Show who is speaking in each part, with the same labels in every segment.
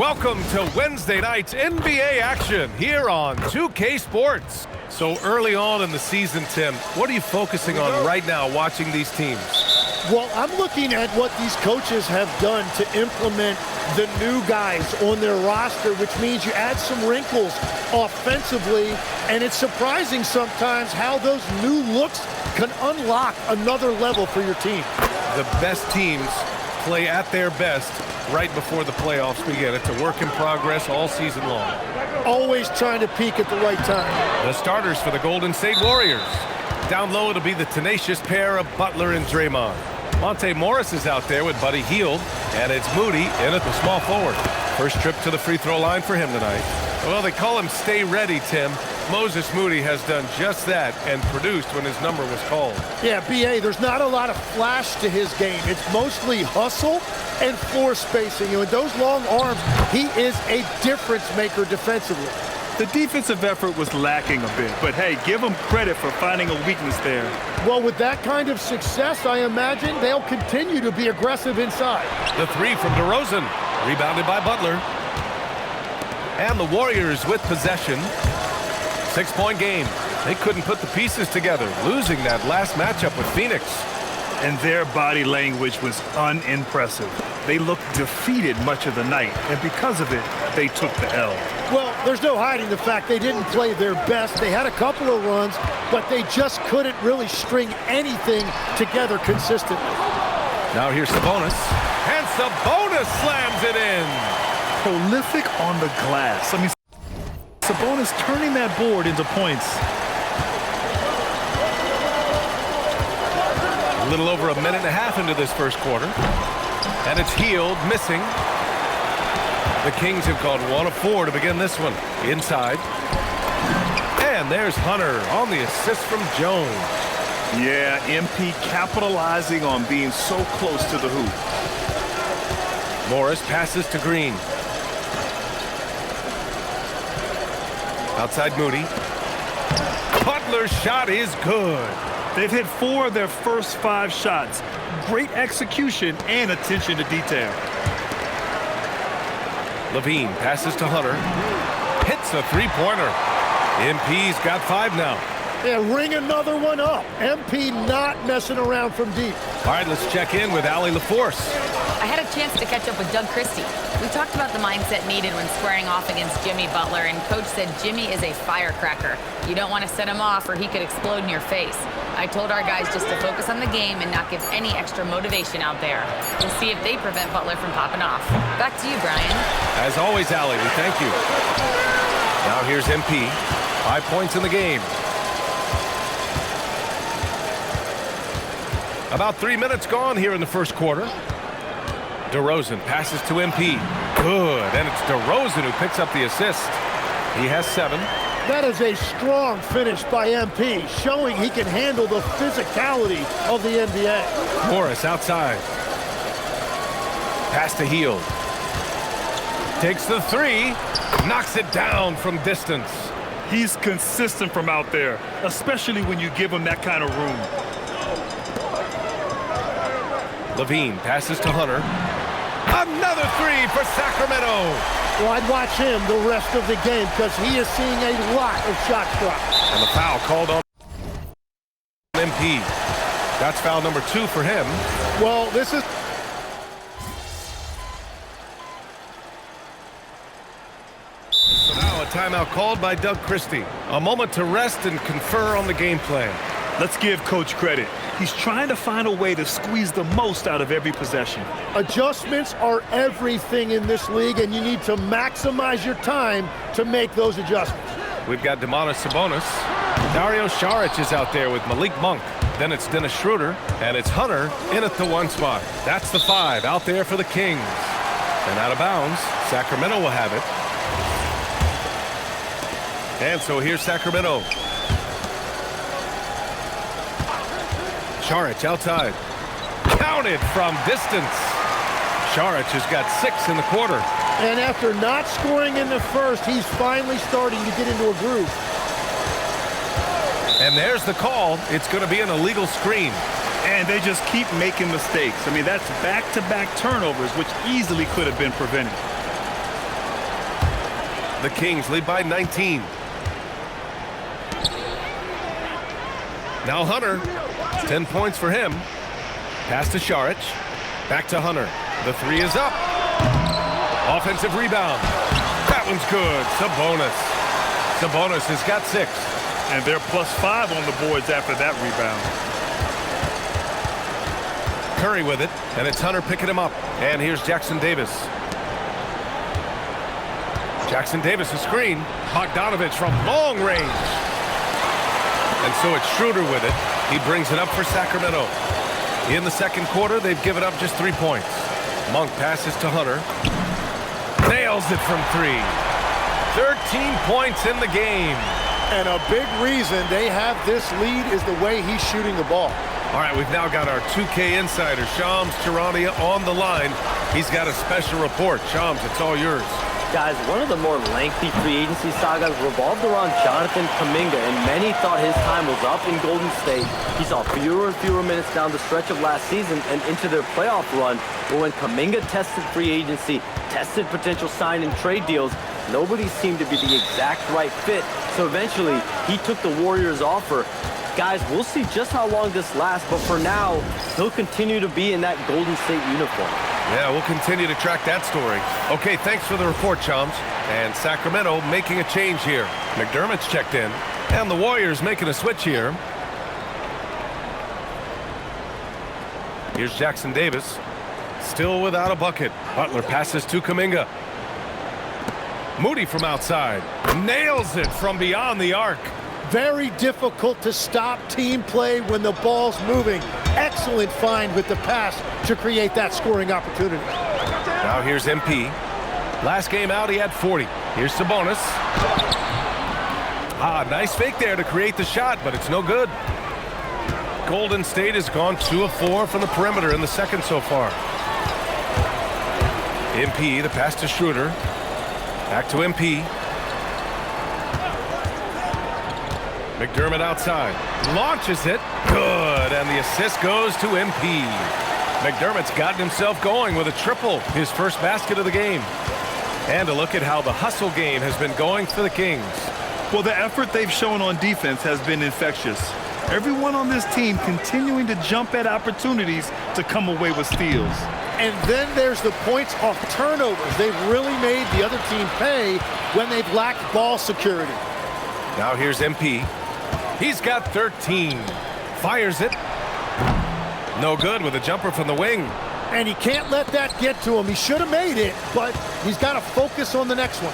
Speaker 1: Welcome to Wednesday night's NBA action here on 2K Sports. So early on in the season, Tim, what are you focusing on right now watching these teams?
Speaker 2: Well, I'm looking at what these coaches have done to implement the new guys on their roster, which means you add some wrinkles offensively, and it's surprising sometimes how those new looks can unlock another level for your team.
Speaker 1: The best teams play at their best right before the playoffs begin. It's a work in progress all season long.
Speaker 2: Always trying to peak at the right time.
Speaker 1: The starters for the Golden State Warriors. Down low, it'll be the tenacious pair of Butler and Draymond. Monte Morris is out there with Buddy Hield, and it's Moody in at the small forward. First trip to the free throw line for him tonight. Well, they call him Stay Ready, Tim. Moses Moody has done just that and produced when his number was called.
Speaker 2: Yeah, B.A., there's not a lot of flash to his game. It's mostly hustle and floor spacing. And with those long arms, he is a difference maker defensively.
Speaker 3: The defensive effort was lacking a bit, but hey, give him credit for finding a weakness there.
Speaker 2: Well, with that kind of success, I imagine they'll continue to be aggressive inside.
Speaker 1: The three from DeRozan, rebounded by Butler. And the Warriors with possession. 6-point game. They couldn't put the pieces together, losing that last matchup with Phoenix.
Speaker 3: And their body language was unimpressive. They looked defeated much of the night, and because of it, they took the L.
Speaker 2: Well, there's no hiding the fact they didn't play their best. They had a couple of runs, but they just couldn't really string anything together consistently.
Speaker 1: Now here's Sabonis. And Sabonis slams it in.
Speaker 3: Prolific on the glass. I mean, Sabonis turning that board into points.
Speaker 1: A little over a minute and a half into this first quarter. And it's Hield missing. The Kings have gone 1 of 4 to begin this one. Inside. And there's Hunter on the assist from Jones.
Speaker 3: Yeah, MP capitalizing on being so close to the hoop.
Speaker 1: Morris passes to Green. Outside Moody. Butler's shot is good.
Speaker 3: They've hit 4 of their first 5 shots. Great execution and attention to detail.
Speaker 1: Levine passes to Hunter. Hits a three-pointer. MP's got 5 now.
Speaker 2: Yeah, ring another one up. MP not messing around from deep.
Speaker 1: All right, let's check in with Allie LaForce.
Speaker 4: I had a chance to catch up with Doug Christie. We talked about the mindset needed when squaring off against Jimmy Butler, and Coach said Jimmy is a firecracker. You don't want to set him off or he could explode in your face. I told our guys just to focus on the game and not give any extra motivation out there. We'll see if they prevent Butler from popping off. Back to you, Brian.
Speaker 1: As always, Allie, we thank you. Now here's MP. 5 points in the game. About 3 minutes gone here in the first quarter. DeRozan passes to MP. Good, and it's DeRozan who picks up the assist. He has 7.
Speaker 2: That is a strong finish by MP, showing he can handle the physicality of the NBA.
Speaker 1: Morris outside. Pass to Hield. Takes the 3. Knocks it down from distance.
Speaker 3: He's consistent from out there, especially when you give him that kind of room.
Speaker 1: Levine passes to Hunter. Another 3 for Sacramento.
Speaker 2: Well, I'd watch him the rest of the game because he is seeing a lot of shot drops.
Speaker 1: And the foul called on MP. That's foul number 2 for him.
Speaker 2: Well, this is...
Speaker 1: So now a timeout called by Doug Christie. A moment to rest and confer on the game plan.
Speaker 3: Let's give Coach credit. He's trying to find a way to squeeze the most out of every possession.
Speaker 2: Adjustments are everything in this league, and you need to maximize your time to make those adjustments.
Speaker 1: We've got Domantas Sabonis. Dario Saric is out there with Malik Monk. Then it's Dennis Schroeder, and it's Hunter in at the 1 spot. That's the 5 out there for the Kings. And out of bounds, Sacramento will have it. And so here's Sacramento. Saric outside. Counted from distance. Saric has got 6 in the quarter.
Speaker 2: And after not scoring in the first, he's finally starting to get into a groove.
Speaker 1: And there's the call. It's going to be an illegal screen.
Speaker 3: And they just keep making mistakes. I mean, that's back-to-back turnovers, which easily could have been prevented.
Speaker 1: The Kings lead by 19. Now Hunter. 10 points for him. Pass to Šarić. Back to Hunter. The three is up. Offensive rebound. That one's good. Sabonis has got 6.
Speaker 3: And they're +5 on the boards after that rebound.
Speaker 1: Curry with it, and it's Hunter picking him up. And here's Jackson Davis. Jackson Davis, a screen. Bogdanovich from long range. And so it's Schroeder with it. He brings it up for Sacramento. In the second quarter, they've given up just 3 points. Monk passes to Hunter. Nails it from 3. 13 points in the game.
Speaker 2: And a big reason they have this lead is the way he's shooting the ball.
Speaker 1: All right, we've now got our 2K insider, Shams Charania, on the line. He's got a special report. Shams, it's all yours.
Speaker 5: Guys, one of the more lengthy free agency sagas revolved around Jonathan Kuminga, and many thought his time was up in Golden State. He saw fewer and fewer minutes down the stretch of last season and into their playoff run. But when Kuminga tested free agency, tested potential sign and trade deals, nobody seemed to be the exact right fit. So eventually, he took the Warriors' offer. Guys, we'll see just how long this lasts, but for now, he'll continue to be in that Golden State uniform.
Speaker 1: Yeah, we'll continue to track that story. Okay, thanks for the report, Shams. And Sacramento making a change here. McDermott's checked in, and the Warriors making a switch here. Here's Jackson Davis, still without a bucket. Butler passes to Kuminga. Moody from outside, nails it from beyond the arc.
Speaker 2: Very difficult to stop team play when the ball's moving. Excellent find with the pass to create that scoring opportunity.
Speaker 1: Now here's MP. Last game out, he had 40. Here's Sabonis. Nice fake there to create the shot, but it's no good. Golden State has gone 2 of 4 from the perimeter in the second so far. MP, the pass to Schroeder. Back to MP. McDermott outside. Launches it. Good. And the assist goes to MP. McDermott's gotten himself going with a triple. His first basket of the game. And a look at how the hustle game has been going for the Kings.
Speaker 3: Well, the effort they've shown on defense has been infectious. Everyone on this team continuing to jump at opportunities to come away with steals.
Speaker 2: And then there's the points off turnovers. They've really made the other team pay when they've lacked ball security.
Speaker 1: Now here's MP. He's got 13. Fires it. No good with a jumper from the wing.
Speaker 2: And he can't let that get to him. He should have made it, but he's got to focus on the next one.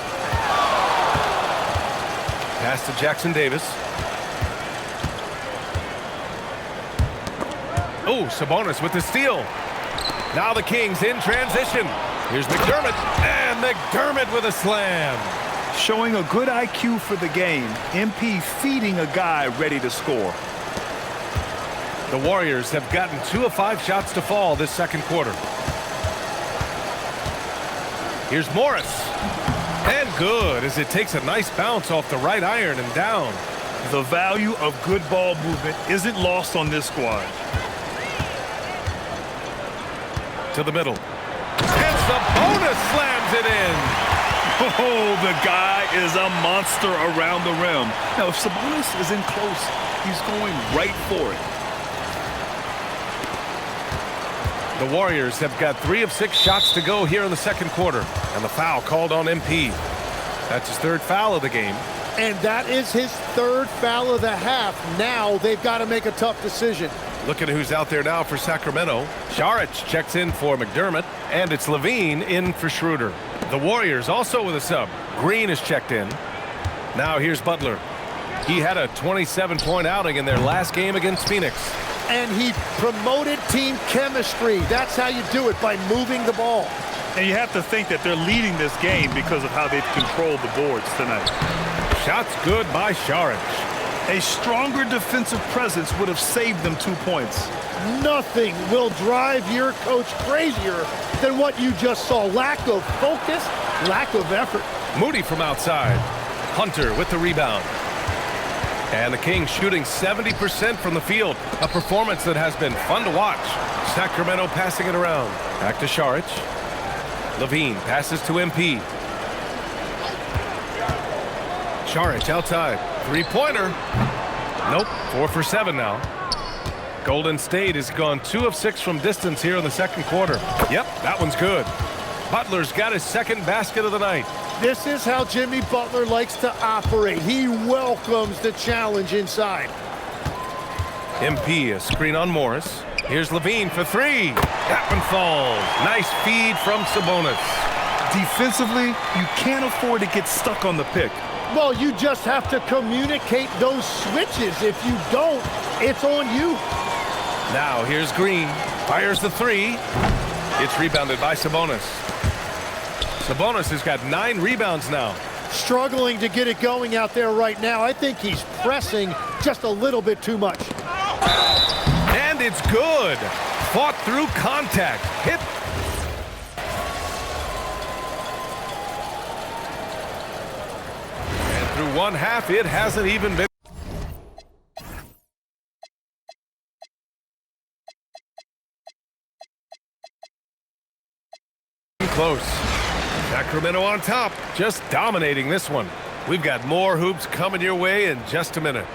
Speaker 1: Pass to Jackson Davis. Oh, Sabonis with the steal. Now the Kings in transition. Here's McDermott, and McDermott with a slam.
Speaker 3: Showing a good IQ for the game. MP feeding a guy ready to score.
Speaker 1: The Warriors have gotten 2 of 5 shots to fall this second quarter. Here's Morris. And good, as it takes a nice bounce off the right iron and down.
Speaker 3: The value of good ball movement isn't lost on this squad.
Speaker 1: To the middle. And Sabonis slams it in.
Speaker 3: Oh, the guy is a monster around the rim. Now, if Sabonis is in close, he's going right for it.
Speaker 1: The Warriors have got 3 of 6 shots to go here in the second quarter. And the foul called on MP. That's his 3rd foul of the game.
Speaker 2: And that is his 3rd foul of the half. Now they've got to make a tough decision.
Speaker 1: Look at who's out there now for Sacramento. Šarić checks in for McDermott, and it's Levine in for Schroeder. The Warriors also with a sub. Green is checked in. Now here's Butler. He had a 27-point outing in their last game against Phoenix.
Speaker 2: And he promoted team chemistry. That's how you do it, by moving the ball.
Speaker 3: And you have to think that they're leading this game because of how they've controlled the boards tonight.
Speaker 1: Shots good by Šarić.
Speaker 3: A stronger defensive presence would have saved them 2 points.
Speaker 2: Nothing will drive your coach crazier than what you just saw. Lack of focus, lack of effort.
Speaker 1: Moody from outside. Hunter with the rebound. And the Kings shooting 70% from the field. A performance that has been fun to watch. Sacramento passing it around. Back to Šarić. Levine passes to MP. Saric outside. Three-pointer. Nope. 4 for 7 now. Golden State has gone 2 of 6 from distance here in the second quarter. Yep, that one's good. Butler's got his second basket of the night.
Speaker 2: This is how Jimmy Butler likes to operate. He welcomes the challenge inside.
Speaker 1: MP, a screen on Morris. Here's Levine for 3. That one falls. Nice feed from Sabonis.
Speaker 3: Defensively, you can't afford to get stuck on the pick.
Speaker 2: Well, you just have to communicate those switches. If you don't, it's on you.
Speaker 1: Now here's Green. Fires the 3. It's rebounded by Sabonis. Sabonis has got 9 rebounds now.
Speaker 2: Struggling to get it going out there right now. I think he's pressing just a little bit too much.
Speaker 1: And it's good. Fought through contact. Hit. And through one half, it hasn't even been close. Sacramento on top, just dominating this one. We've got more hoops coming your way in just a minute.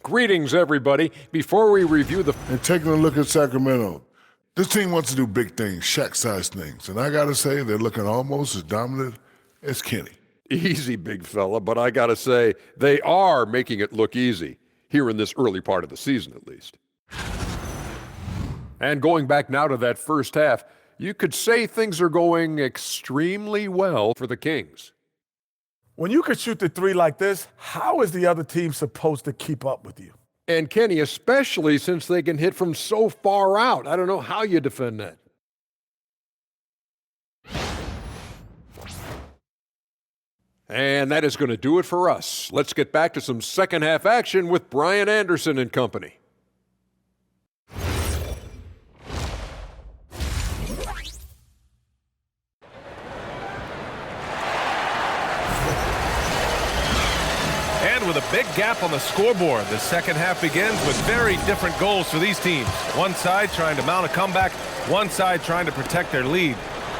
Speaker 6: Greetings, everybody. Before we review the...
Speaker 7: And taking a look at Sacramento, this team wants to do big things, Shaq-sized things. And I got to say, they're looking almost as dominant as Kenny.
Speaker 6: Easy, big fella, but I got to say, they are making it look easy, here in this early part of the season, at least. And going back now to that first half, you could say things are going extremely well for the Kings.
Speaker 8: When you can shoot the 3 like this, how is the other team supposed to keep up with you?
Speaker 6: And Kenny, especially since they can hit from so far out. I don't know how you defend that. And that is going to do it for us. Let's get back to some second half action with Brian Anderson and company.
Speaker 1: With a big gap on the scoreboard, the second half begins with very different goals for these teams. One side trying to mount a comeback, one side trying to protect their lead.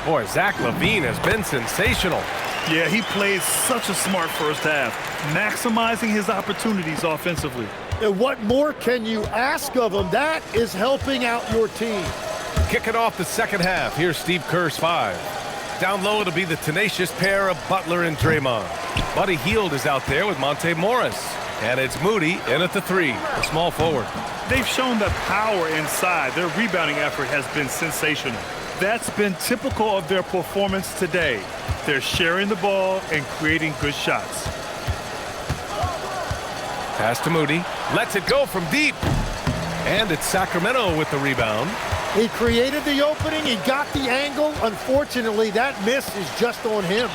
Speaker 1: Boy, Zach LaVine has been sensational.
Speaker 3: Yeah, he played such a smart first half, maximizing his opportunities offensively.
Speaker 2: And what more can you ask of him? That is helping out your team.
Speaker 1: Kicking off the second half, here's Steve Kerr's 5. Down low, it'll be the tenacious pair of Butler and Draymond. Buddy Hield is out there with Monte Morris. And it's Moody in at the 3, the small forward.
Speaker 3: They've shown the power inside. Their rebounding effort has been sensational. That's been typical of their performance today. They're sharing the ball and creating good shots.
Speaker 1: Pass to Moody. Lets it go from deep. And it's Sacramento with the rebound.
Speaker 2: He created the opening. He got the angle. Unfortunately, that miss is just on him.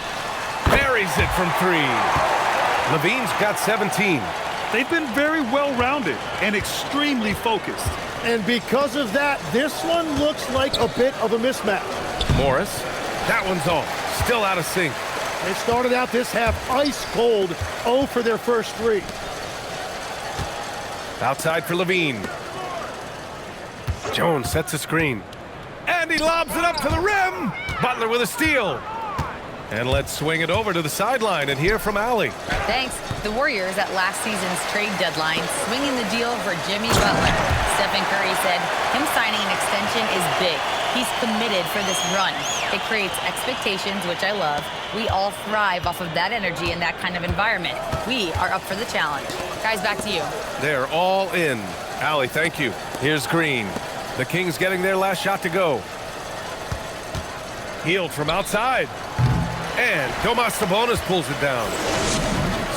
Speaker 1: Buries it from 3. Levine's got 17.
Speaker 3: They've been very well-rounded and extremely focused.
Speaker 2: And because of that, this one looks like a bit of a mismatch.
Speaker 1: Morris, that one's off. Still out of sync.
Speaker 2: They started out this half ice cold, 0 for their first 3.
Speaker 1: Outside for Levine. Jones sets a screen. And he lobs it up to the rim. Butler with a steal. And let's swing it over to the sideline and hear from Allie.
Speaker 4: Thanks. The Warriors at last season's trade deadline swinging the deal for Jimmy Butler. Stephen Curry said him signing an extension is big. He's committed for this run. It creates expectations, which I love. We all thrive off of that energy and that kind of environment. We are up for the challenge. Guys, back to you.
Speaker 1: They're all in. Allie, thank you. Here's Green. The Kings getting their last shot to go. Hield from outside. And Domas Sabonis pulls it down.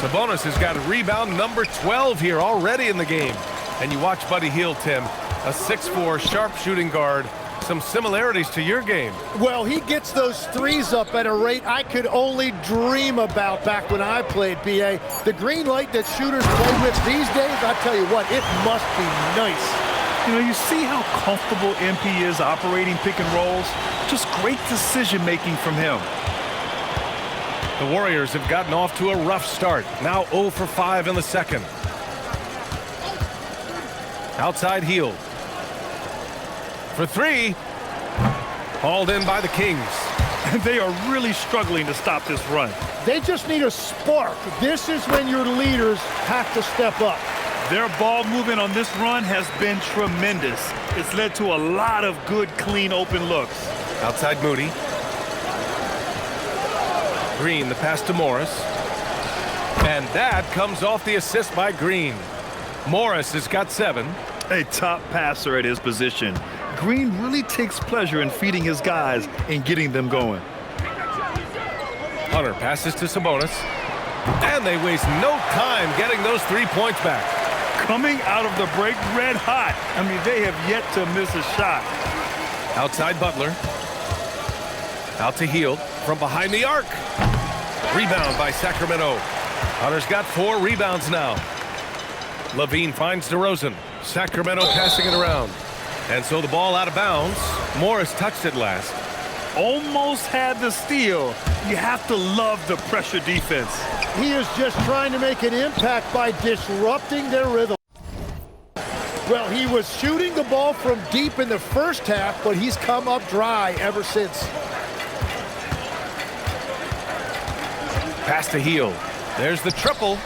Speaker 1: Sabonis has got a rebound number 12 here already in the game. And you watch Buddy Hield, Tim, a 6'4", sharp shooting guard. Some similarities to your game.
Speaker 2: Well, he gets those threes up at a rate I could only dream about back when I played, BA. The green light that shooters play with these days, I tell you what, it must be nice.
Speaker 3: You know, you see how comfortable MP is operating pick and rolls? Just great decision-making from him.
Speaker 1: The Warriors have gotten off to a rough start. Now 0 for 5 in the second. Outside Hield. For three. Hauled in by the Kings.
Speaker 3: They are really struggling to stop this run.
Speaker 2: They just need a spark. This is when your leaders have to step up.
Speaker 3: Their ball movement on this run has been tremendous. It's led to a lot of good, clean, open looks.
Speaker 1: Outside Moody. Green, the pass to Morris. And that comes off the assist by Green. Morris has got 7.
Speaker 3: A top passer at his position. Green really takes pleasure in feeding his guys and getting them going.
Speaker 1: Hunter passes to Sabonis. And they waste no time getting those 3 points back.
Speaker 3: Coming out of the break red hot. I mean, they have yet to miss a shot.
Speaker 1: Outside Butler. Out to Hield from behind the arc. Rebound by Sacramento. Hunter's got 4 rebounds now. Levine finds DeRozan. Sacramento passing it around. And so the ball out of bounds. Morris touched it last.
Speaker 3: Almost had the steal. You have to love the pressure defense.
Speaker 2: He is just trying to make an impact by disrupting their rhythm. Well, he was shooting the ball from deep in the first half, but he's come up dry ever since.
Speaker 1: Pass to Hield. There's the triple.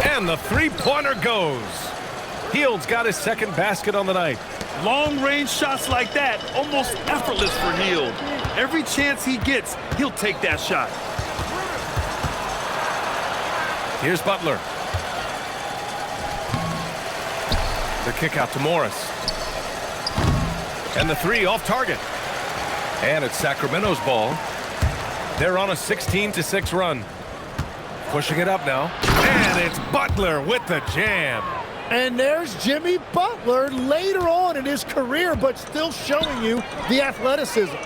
Speaker 1: And the three-pointer goes. Hield's got his second basket on the night.
Speaker 3: Long-range shots like that, almost effortless for Hield. Every chance he gets, he'll take that shot.
Speaker 1: Here's Butler. The kick out to Morris. And the 3 off target. And it's Sacramento's ball. They're on a 16-6 run. Pushing it up now. And it's Butler with the jam.
Speaker 2: And there's Jimmy Butler later on in his career, but still showing you the athleticism.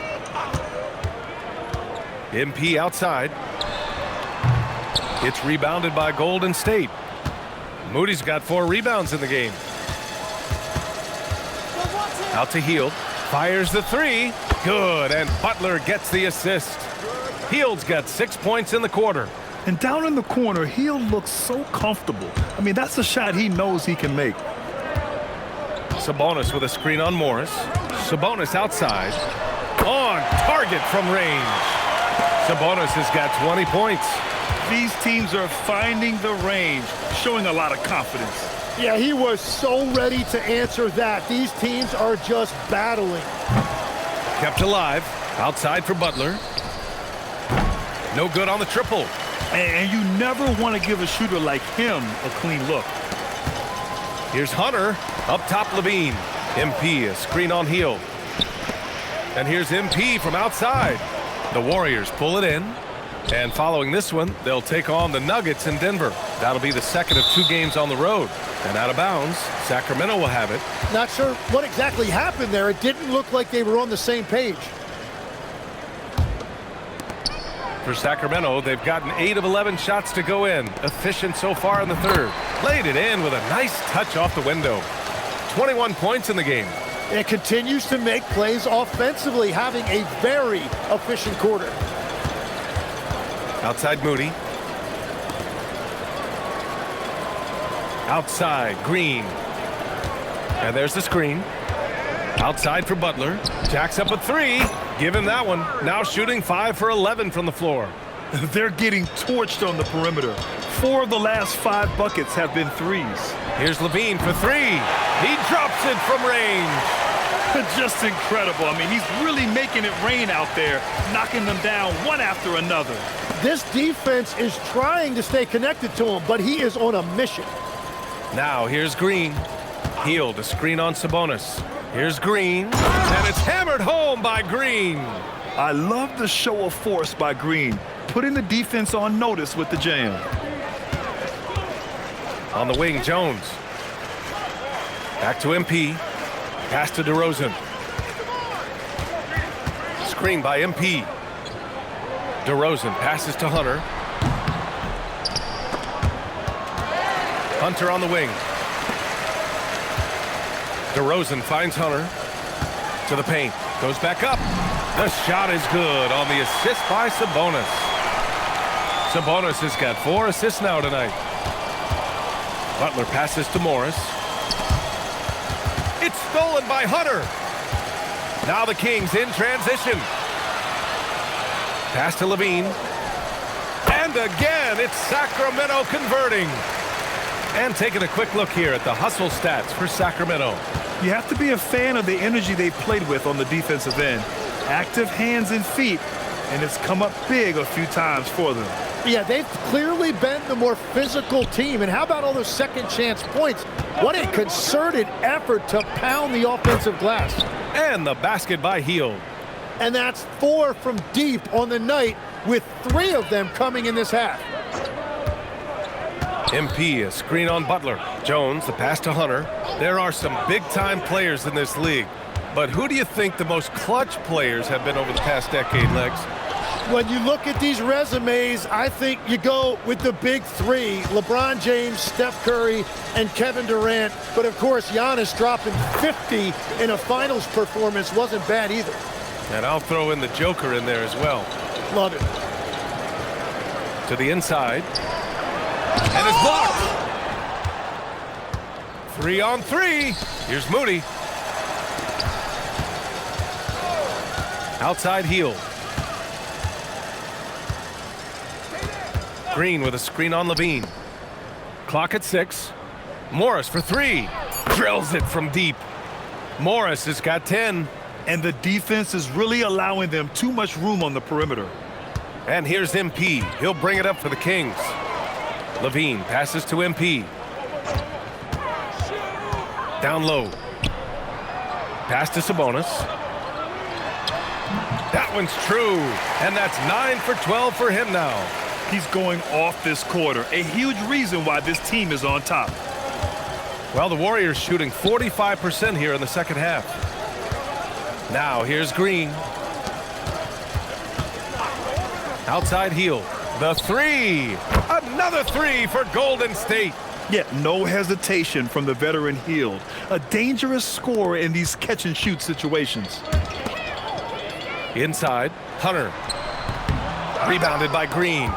Speaker 1: MP outside. It's rebounded by Golden State. Moody's got 4 rebounds in the game. Out to Hield. Fires the 3. Good. And Butler gets the assist. Hield's got 6 points in the quarter.
Speaker 3: And down in the corner, Hield looks so comfortable. I mean, that's a shot he knows he can make.
Speaker 1: Sabonis with a screen on Morris. Sabonis outside. On target from range. Sabonis has got 20 points.
Speaker 3: These teams are finding the range, showing a lot of confidence.
Speaker 2: Yeah, he was so ready to answer that. These teams are just battling.
Speaker 1: Kept alive. Outside for Butler. No good on the triple.
Speaker 3: And you never want to give a shooter like him a clean look.
Speaker 1: Here's Hunter. Up top Levine. MP, a screen on Hield. And here's MP from outside. The Warriors pull it in. And following this one, they'll take on the Nuggets in Denver. That'll be the second of 2 games on the road. And out of bounds, Sacramento will have it.
Speaker 2: Not sure what exactly happened there. It didn't look like they were on the same page.
Speaker 1: For Sacramento, they've gotten 8 of 11 shots to go in. Efficient so far in the third. Laid it in with a nice touch off the window. 21 points in the game.
Speaker 2: It continues to make plays offensively, having a very efficient quarter.
Speaker 1: Outside Moody. Outside Green. And there's the screen. Outside for Butler. Jacks up a 3. Give him that one. Now shooting 5 for 11 from the floor.
Speaker 3: They're getting torched on the perimeter. 4 of the last 5 buckets have been threes.
Speaker 1: Here's Levine for 3. He drops it from range.
Speaker 3: Just incredible. I mean, he's really making it rain out there, knocking them down one after another.
Speaker 2: This defense is trying to stay connected to him, but he is on a mission.
Speaker 1: Now here's Green. Hield, a screen on Sabonis. Here's Green, and it's hammered home by Green.
Speaker 3: I love the show of force by Green, putting the defense on notice with the jam.
Speaker 1: On the wing, Jones. Back to MP. Pass to DeRozan. Screen by MP. DeRozan passes to Hunter. Hunter on the wing. DeRozan finds Hunter to the paint. Goes back up. The shot is good on the assist by Sabonis. Sabonis has got 4 assists now tonight. Butler passes to Morris. It's stolen by Hunter. Now the Kings in transition. Pass to Levine. And again, it's Sacramento converting. And taking a quick look here at the hustle stats for Sacramento.
Speaker 3: You have to be a fan of the energy they've played with on the defensive end. Active hands and feet, and it's come up big a few times for them.
Speaker 2: Yeah, they've clearly been the more physical team. And how about all those second chance points? What a concerted effort to pound the offensive glass.
Speaker 1: And the basket by Hield.
Speaker 2: And that's 4 from deep on the night, with 3 of them coming in this half.
Speaker 1: MP, a screen on Butler. Jones, the pass to Hunter. There are some big-time players in this league. But who do you think the most clutch players have been over the past decade, Legs?
Speaker 2: When you look at these resumes, I think you go with the big 3, LeBron James, Steph Curry, and Kevin Durant. But, of course, Giannis dropping 50 in a finals performance wasn't bad either.
Speaker 1: And I'll throw in the Joker in there as well.
Speaker 2: Love it.
Speaker 1: To the inside. And it's blocked. 3 on 3. Here's Moody. Outside Hield. Green with a screen on Levine. Clock at 6. Morris for 3. Drills it from deep. Morris has got 10.
Speaker 3: And the defense is really allowing them too much room on the perimeter.
Speaker 1: And here's MP. He'll bring it up for the Kings. Levine passes to MP. Down low. Pass to Sabonis. That one's true. And that's 9 for 12 for him now.
Speaker 3: He's going off this quarter. A huge reason why this team is on top.
Speaker 1: Well, the Warriors shooting 45% here in the second half. Now here's Green. Outside Hield. The 3. Another 3 for Golden State.
Speaker 3: Yet no hesitation from the veteran Hield. A dangerous scorer in these catch-and-shoot situations.
Speaker 1: Inside, Hunter. Rebounded by Green.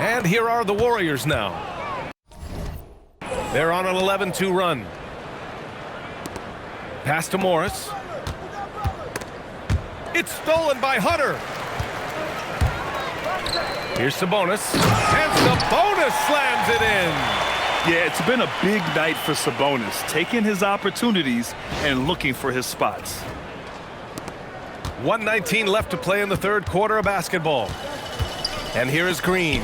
Speaker 1: And here are the Warriors now. They're on an 11-2 run. Pass to Morris. It's stolen by Hunter. Here's Sabonis. And Sabonis slams it in.
Speaker 3: Yeah, it's been a big night for Sabonis, taking his opportunities and looking for his spots.
Speaker 1: 1:19 left to play in the third quarter of basketball. And here is Green.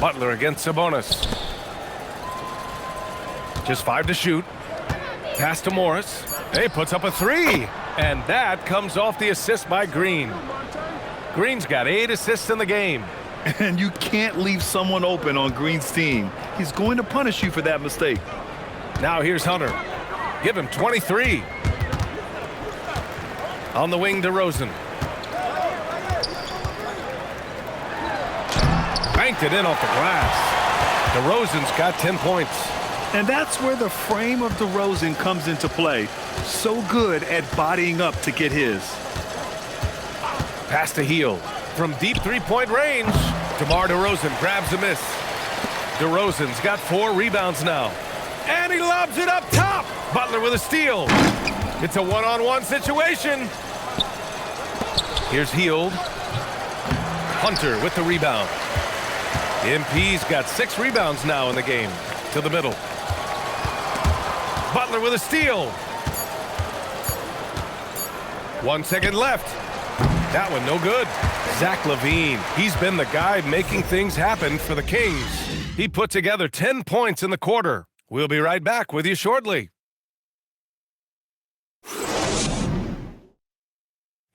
Speaker 1: Butler against Sabonis. Just 5 to shoot. Pass to Morris. He puts up a 3. And that comes off the assist by Green. Green's got 8 assists in the game.
Speaker 3: And you can't leave someone open on Green's team. He's going to punish you for that mistake.
Speaker 1: Now here's Hunter. Give him 23. On the wing, DeRozan. Banked it in off the glass. DeRozan's got 10 points.
Speaker 3: And that's where the frame of DeRozan comes into play. So good at bodying up to get his.
Speaker 1: Pass to Hield. From deep three-point range, DeMar DeRozan grabs a miss. DeRozan's got 4 rebounds now. And he lobs it up top. Butler with a steal. It's a one-on-one situation. Here's Hield. Hunter with the rebound. MP's got 6 rebounds now in the game. To the middle. Butler with a steal. 1 second left. That one no good. Zach LaVine. He's been the guy making things happen for the Kings. He put together 10 points in the quarter. We'll be right back with you shortly.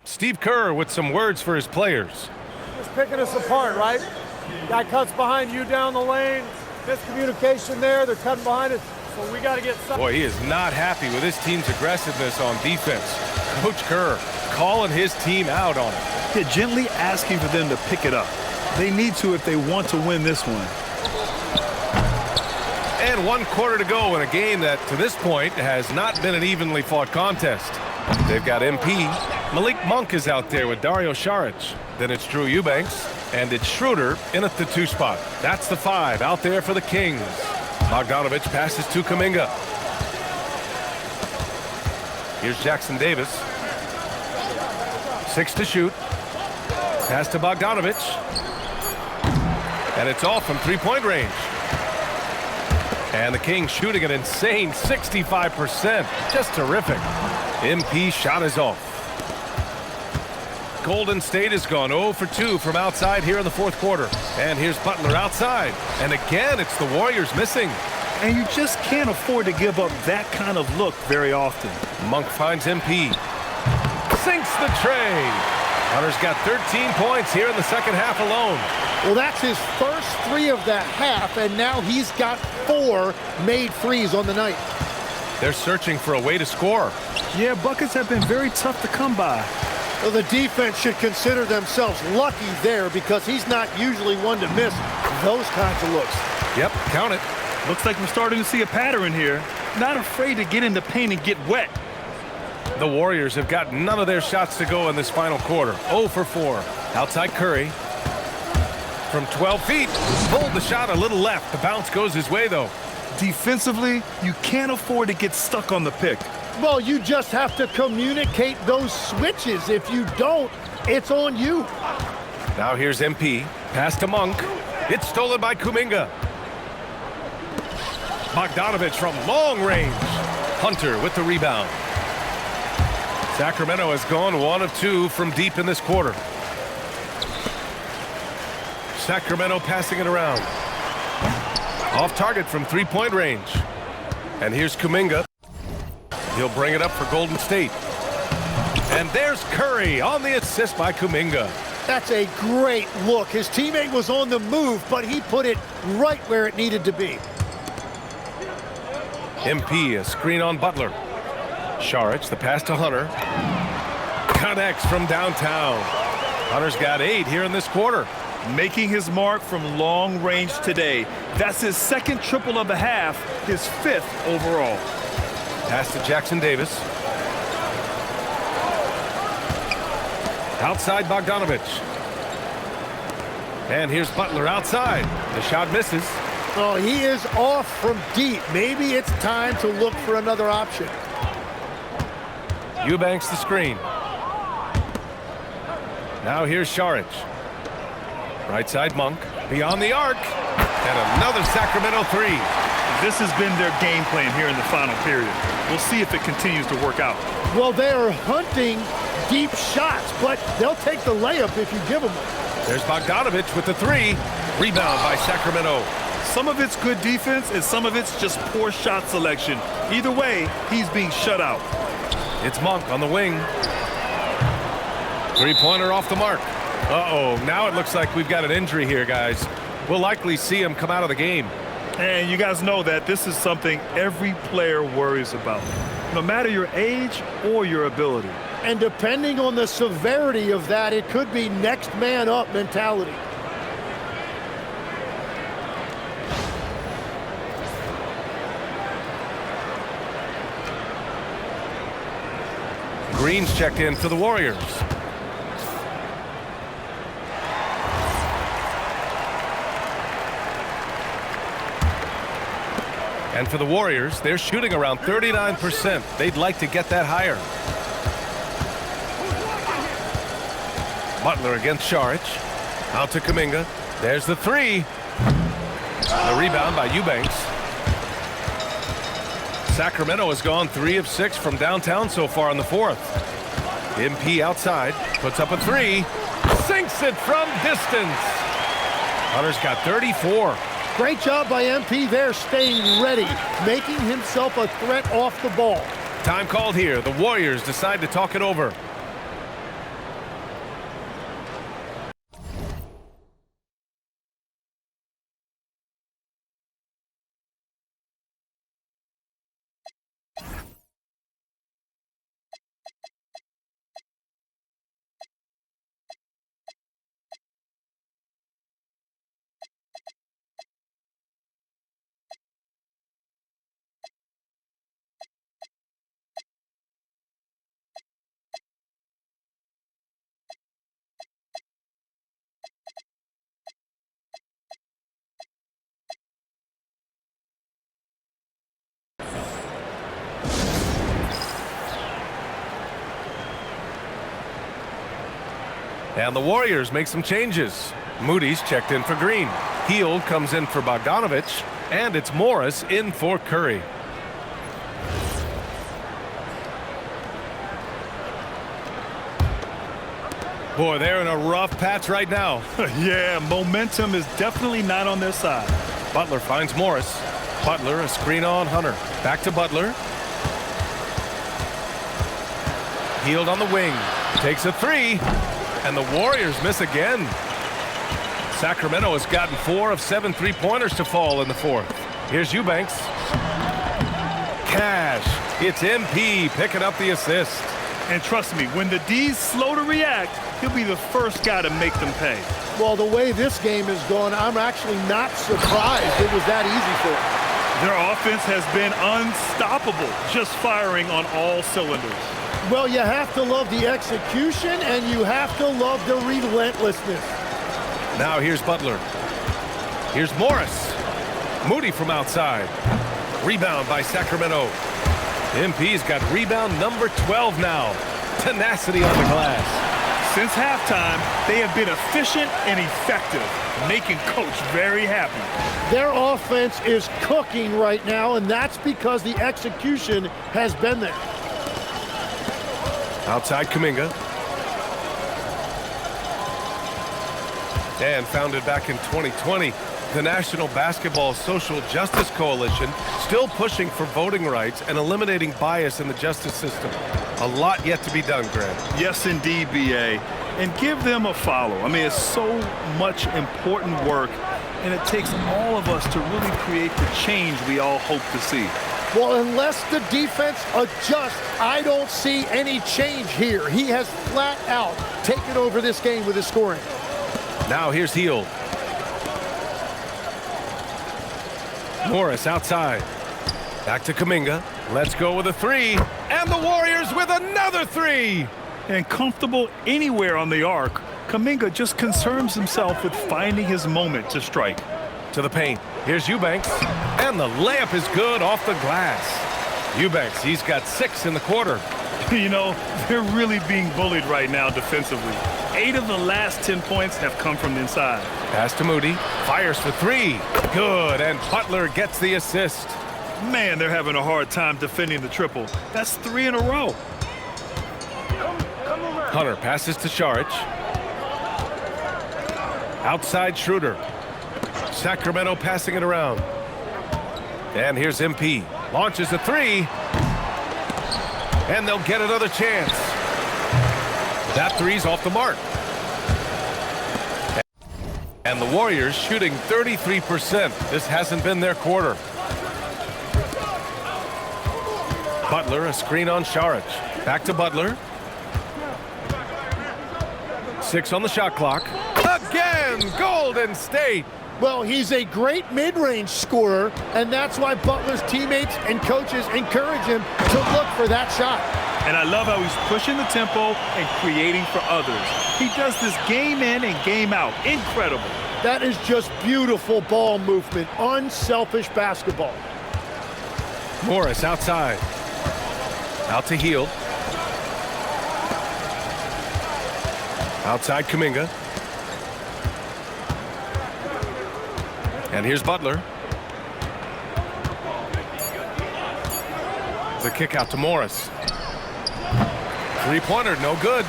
Speaker 1: Steve Kerr with some words for his players.
Speaker 9: Just picking us apart, right? Guy cuts behind you down the lane. Miscommunication there. They're cutting behind us. So we got to get something.
Speaker 1: Boy, he is not happy with his team's aggressiveness on defense. Coach Kerr calling his team out on it.
Speaker 3: Yeah, gently asking for them to pick it up. They need to if they want to win this one.
Speaker 1: And 1 quarter to go in a game that, to this point, has not been an evenly fought contest. They've got MP. Malik Monk is out there with Dario Saric. Then it's Drew Eubanks. And it's Schroeder in at the 2 spot. That's the 5 out there for the Kings. Bogdanovich passes to Kuminga. Here's Jackson Davis. 6 to shoot. Pass to Bogdanovich. And it's off from 3-point range. And the Kings shooting an insane 65%. Just terrific. MP shot is off. Golden State has gone 0 for 2 from outside here in the 4th quarter. And here's Butler outside. And again, it's the Warriors missing.
Speaker 3: And you just can't afford to give up that kind of look very often.
Speaker 1: Monk finds MP. Sinks the tray. Hunter's got 13 points here in the second half alone.
Speaker 2: Well, that's his first 3 of the half, and now he's got 4 made threes on the night.
Speaker 1: They're searching for a way to score.
Speaker 3: Yeah, buckets have been very tough to come by.
Speaker 2: Well, the defense should consider themselves lucky there because he's not usually one to miss those kinds of looks.
Speaker 1: Yep, count it.
Speaker 3: Looks like we're starting to see a pattern here. Not afraid to get in the paint and get wet.
Speaker 1: The Warriors have got none of their shots to go in this final quarter. 0 for 4. Outside Curry. From 12 feet. Pulled the shot a little left. The bounce goes his way, though.
Speaker 3: Defensively, you can't afford to get stuck on the pick.
Speaker 2: Well, you just have to communicate those switches. If you don't, it's on you.
Speaker 1: Now here's MP. Pass to Monk. It's stolen by Kuminga. Bogdanovich from long range. Hunter with the rebound. Sacramento has gone 1 of 2 from deep in this quarter. Sacramento passing it around. Off target from 3-point range. And here's Kuminga. He'll bring it up for Golden State. And there's Curry on the assist by Kuminga.
Speaker 2: That's a great look. His teammate was on the move, but he put it right where it needed to be.
Speaker 1: MP, a screen on Butler. Saric, the pass to Hunter. Connects from downtown. Hunter's got 8 here in this quarter.
Speaker 3: Making his mark from long range today. That's his 2nd triple of the half, his 5th overall.
Speaker 1: Pass to Jackson Davis. Outside Bogdanovich. And here's Butler outside. The shot misses.
Speaker 2: Oh, he is off from deep. Maybe it's time to look for another option.
Speaker 1: Eubanks the screen. Now here's Saric. Right side Monk. Beyond the arc. And another Sacramento 3.
Speaker 3: This has been their game plan here in the final period. We'll see if it continues to work out.
Speaker 2: Well, they are hunting deep shots, but they'll take the layup if you give them one.
Speaker 1: There's Bogdanovich with the 3. Rebound by Sacramento.
Speaker 3: Some of it's good defense, and some of it's just poor shot selection. Either way, he's being shut out.
Speaker 1: It's Monk on the wing. 3-pointer off the mark. Uh-oh, now it looks like we've got an injury here, guys. We'll likely see him come out of the game.
Speaker 3: And you guys know that this is something every player worries about, no matter your age or your ability.
Speaker 2: And depending on the severity of that, it could be next man up mentality.
Speaker 1: Green's checked in for the Warriors. And for the Warriors, they're shooting around 39%. They'd like to get that higher. Butler against Saric. Out to Kuminga. There's the 3. The rebound by Eubanks. Sacramento has gone 3 of 6 from downtown so far in the 4th. MP outside. Puts up a 3. Sinks it from distance. Hunter's got 34.
Speaker 2: Great job by MP there, staying ready, making himself a threat off the ball.
Speaker 1: Time called here. The Warriors decide to talk it over. And the Warriors make some changes. Moody's checked in for Green. Hield comes in for Bogdanovich. And it's Morris in for Curry. Boy, they're in a rough patch right now.
Speaker 3: Yeah, momentum is definitely not on their side.
Speaker 1: Butler finds Morris. Butler, a screen on Hunter. Back to Butler. Hield on the wing. Takes a three. And the Warriors miss again. Sacramento has gotten 4 of 7 3-pointers to fall in the fourth. Here's Eubanks. Cash. It's MP picking up the assist.
Speaker 3: And trust me, when the D's slow to react, he'll be the first guy to make them pay.
Speaker 2: Well, the way this game is going, I'm actually not surprised it was that easy for them.
Speaker 3: Their offense has been unstoppable, just firing on all cylinders.
Speaker 2: Well, you have to love the execution, and you have to love the relentlessness.
Speaker 1: Now here's Butler. Here's Morris. Moody from outside. Rebound by Sacramento. MP's got rebound number 12 now. Tenacity on the glass.
Speaker 3: Since halftime, they have been efficient and effective, making Coach very happy.
Speaker 2: Their offense is cooking right now, and that's because the execution has been there.
Speaker 1: Outside Kuminga. And founded back in 2020, the National Basketball Social Justice Coalition still pushing for voting rights and eliminating bias in the justice system. A lot yet to be done, Greg.
Speaker 3: Yes, indeed, B.A. And give them a follow. I mean, it's so much important work, and it takes all of us to really create the change we all hope to see.
Speaker 2: Well, unless the defense adjusts, I don't see any change here. He has flat out taken over this game with his scoring.
Speaker 1: Now here's Hield. Morris outside. Back to Kuminga. Let's go with a three. And the Warriors with another three.
Speaker 3: And comfortable anywhere on the arc, Kuminga just concerns himself with finding his moment to strike.
Speaker 1: To the paint. Here's Eubanks. And the layup is good off the glass. Eubanks, he's got 6 in the quarter.
Speaker 3: You know, they're really being bullied right now defensively. 8 of the last 10 points have come from the inside.
Speaker 1: Pass to Moody. Fires for 3. Good. And Butler gets the assist.
Speaker 3: Man, they're having a hard time defending the triple. That's 3 in a row.
Speaker 1: Hunter passes to Saric. Outside Schroeder. Sacramento passing it around. And here's MP. Launches a 3. And they'll get another chance. That 3's off the mark. And the Warriors shooting 33%. This hasn't been their quarter. Butler, a screen on Saric. Back to Butler. 6 on the shot clock. Again, Golden State.
Speaker 2: Well, he's a great mid-range scorer, and that's why Butler's teammates and coaches encourage him to look for that shot.
Speaker 3: And I love how he's pushing the tempo and creating for others. He does this game in and game out. Incredible.
Speaker 2: That is just beautiful ball movement, unselfish basketball.
Speaker 1: Morris outside. Out to Hield. Outside Kuminga. And here's Butler. The kick out to Morris. Three-pointer, no good.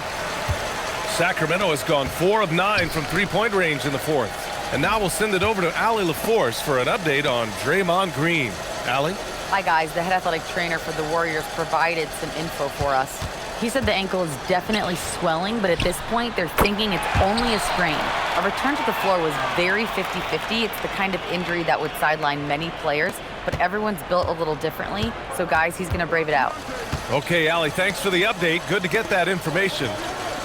Speaker 1: Sacramento has gone 4 of 9 from three-point range in the fourth. And now we'll send it over to Allie LaForce for an update on Draymond Green. Allie?
Speaker 4: Hi, guys. The head athletic trainer for the Warriors provided some info for us. He said the ankle is definitely swelling, but at this point, they're thinking it's only a sprain. A return to the floor was very 50-50. It's the kind of injury that would sideline many players, but everyone's built a little differently. So, guys, he's going to brave it out.
Speaker 1: Okay, Allie, thanks for the update. Good to get that information.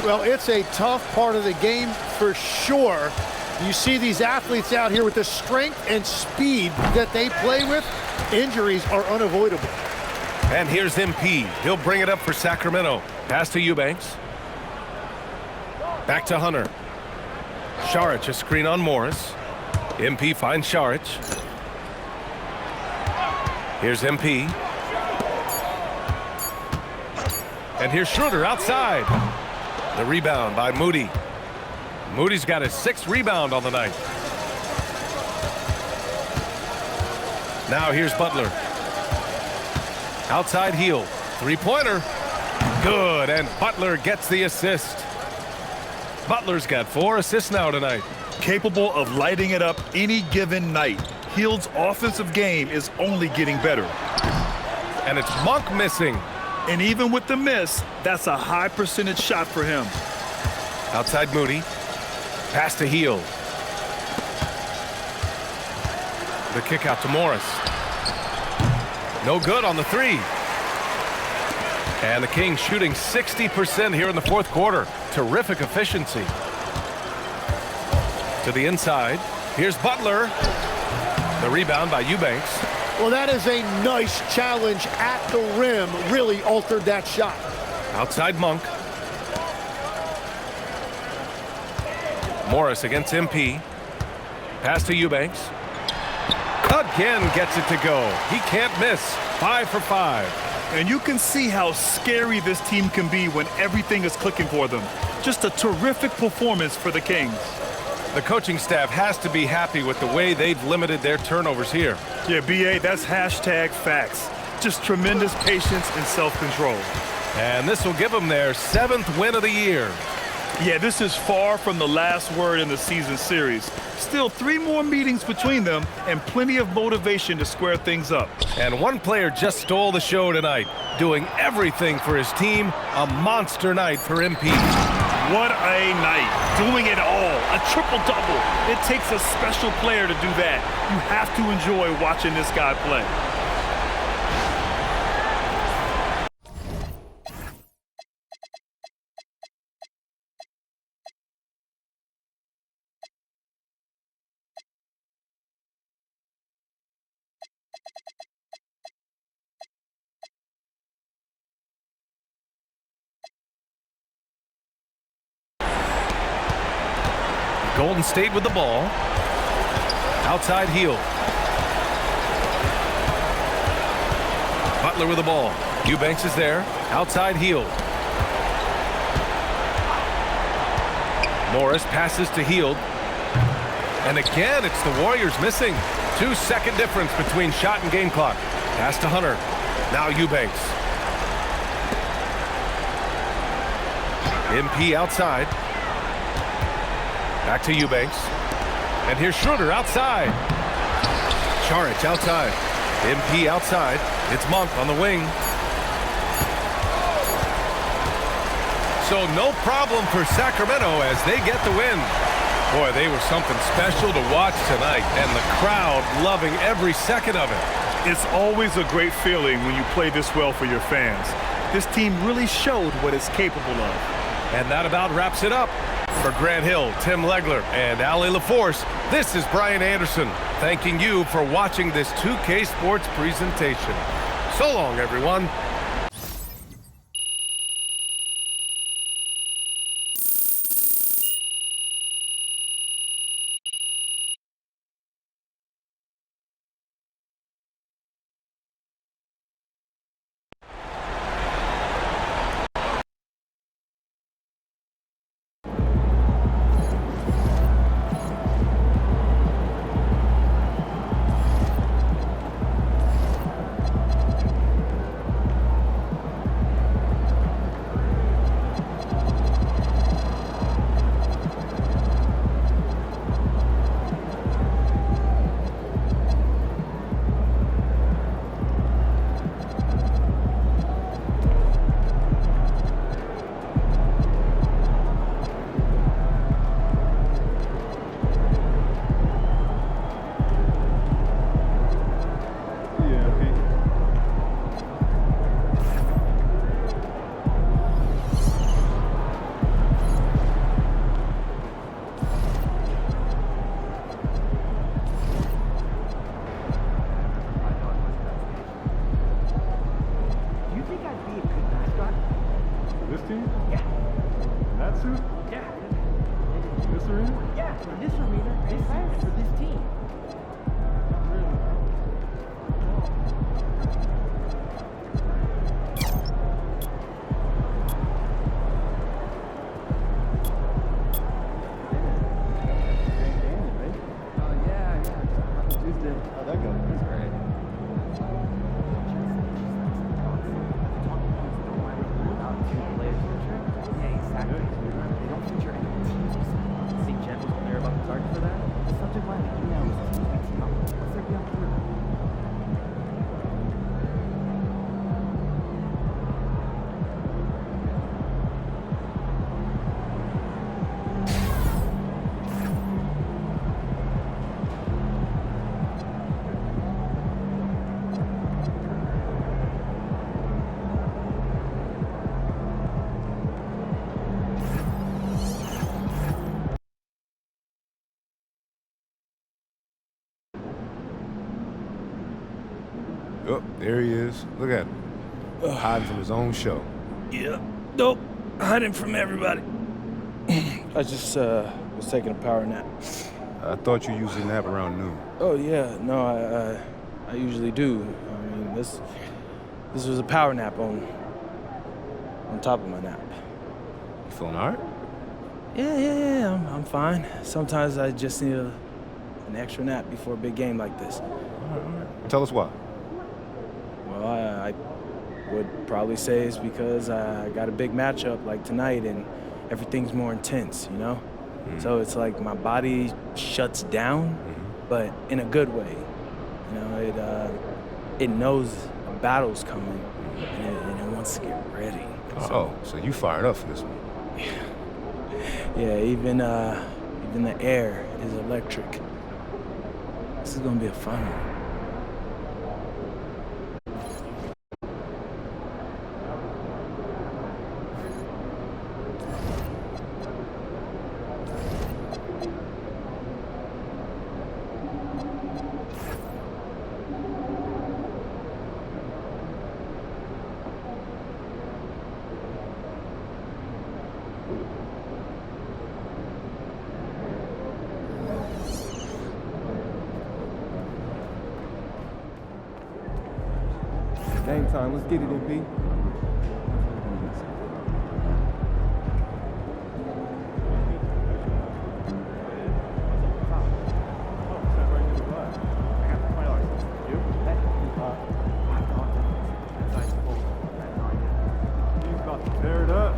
Speaker 2: Well, it's a tough part of the game for sure. You see these athletes out here with the strength and speed that they play with. Injuries are unavoidable.
Speaker 1: And here's MP. He'll bring it up for Sacramento. Pass to Eubanks. Back to Hunter. Saric, a screen on Morris. MP finds Saric. Here's MP. And here's Schroeder outside. The rebound by Moody. Moody's got his 6th rebound on the night. Now here's Butler. Outside heel. Three-pointer. Good, and Butler gets the assist. Butler's got 4 assists now tonight.
Speaker 3: Capable of lighting it up any given night. Hield's offensive game is only getting better.
Speaker 1: And it's Monk missing.
Speaker 3: And even with the miss, that's a high percentage shot for him.
Speaker 1: Outside Moody. Pass to Hield. The kick out to Morris. No good on the 3. And the Kings shooting 60% here in the 4th quarter. Terrific efficiency. To the inside. Here's Butler. The rebound by Eubanks.
Speaker 2: Well, that is a nice challenge at the rim. Really altered that shot.
Speaker 1: Outside Monk. Morris against MP. Pass to Eubanks. Again gets it to go. He can't miss. 5 for 5.
Speaker 3: And you can see how scary this team can be when everything is clicking for them. Just a terrific performance for the Kings.
Speaker 1: The coaching staff has to be happy with the way they've limited their turnovers here.
Speaker 3: Yeah, B.A., that's hashtag facts. Just tremendous patience and self-control.
Speaker 1: And this will give them their 7th win of the year.
Speaker 3: Yeah, this is far from the last word in the season series. Still 3 more meetings between them and plenty of motivation to square things up.
Speaker 1: And one player just stole the show tonight, doing everything for his team. A monster night for MP.
Speaker 3: What a night. Doing it all. A triple-double. It takes a special player to do that. You have to enjoy watching this guy play.
Speaker 1: Golden State with the ball. Outside heel. Butler with the ball. Eubanks is there. Outside heel. Morris passes to Hield. And again, it's the Warriors missing. 2-second difference between shot and game clock. Pass to Hunter. Now Eubanks. MP outside. Back to Eubanks. And here's Schroeder outside. Charic outside. MP outside. It's Monk on the wing. So no problem for Sacramento as they get the win. Boy, they were something special to watch tonight, and the crowd loving every second of it.
Speaker 3: It's always a great feeling when you play this well for your fans. This team really showed what it's capable of.
Speaker 1: And that about wraps it up. For Grant Hill, Tim Legler, and Allie LaForce, this is Brian Anderson, thanking you for watching this 2K Sports presentation. So long, everyone.
Speaker 10: Oh, there he is. Look at him. Hiding from his own show.
Speaker 11: Yeah. Nope. Hiding from everybody. I just was taking a power nap.
Speaker 10: I thought you usually nap around noon.
Speaker 11: Oh yeah, no, I usually do. I mean, this was a power nap on top of my nap.
Speaker 10: You feeling all right?
Speaker 11: Yeah, I'm fine. Sometimes I just need an extra nap before a big game like this.
Speaker 10: All right. Tell us why.
Speaker 11: Well, I would probably say it's because I got a big matchup like tonight and everything's more intense, you know? Mm-hmm. So it's like my body shuts down, but in a good way. You know, it knows a battle's coming and it wants to get ready.
Speaker 10: So you fired up for this one.
Speaker 11: Yeah, even the air is electric. This is gonna be a fun one.
Speaker 12: Game time. Let's get it, MP.
Speaker 3: Tear it up.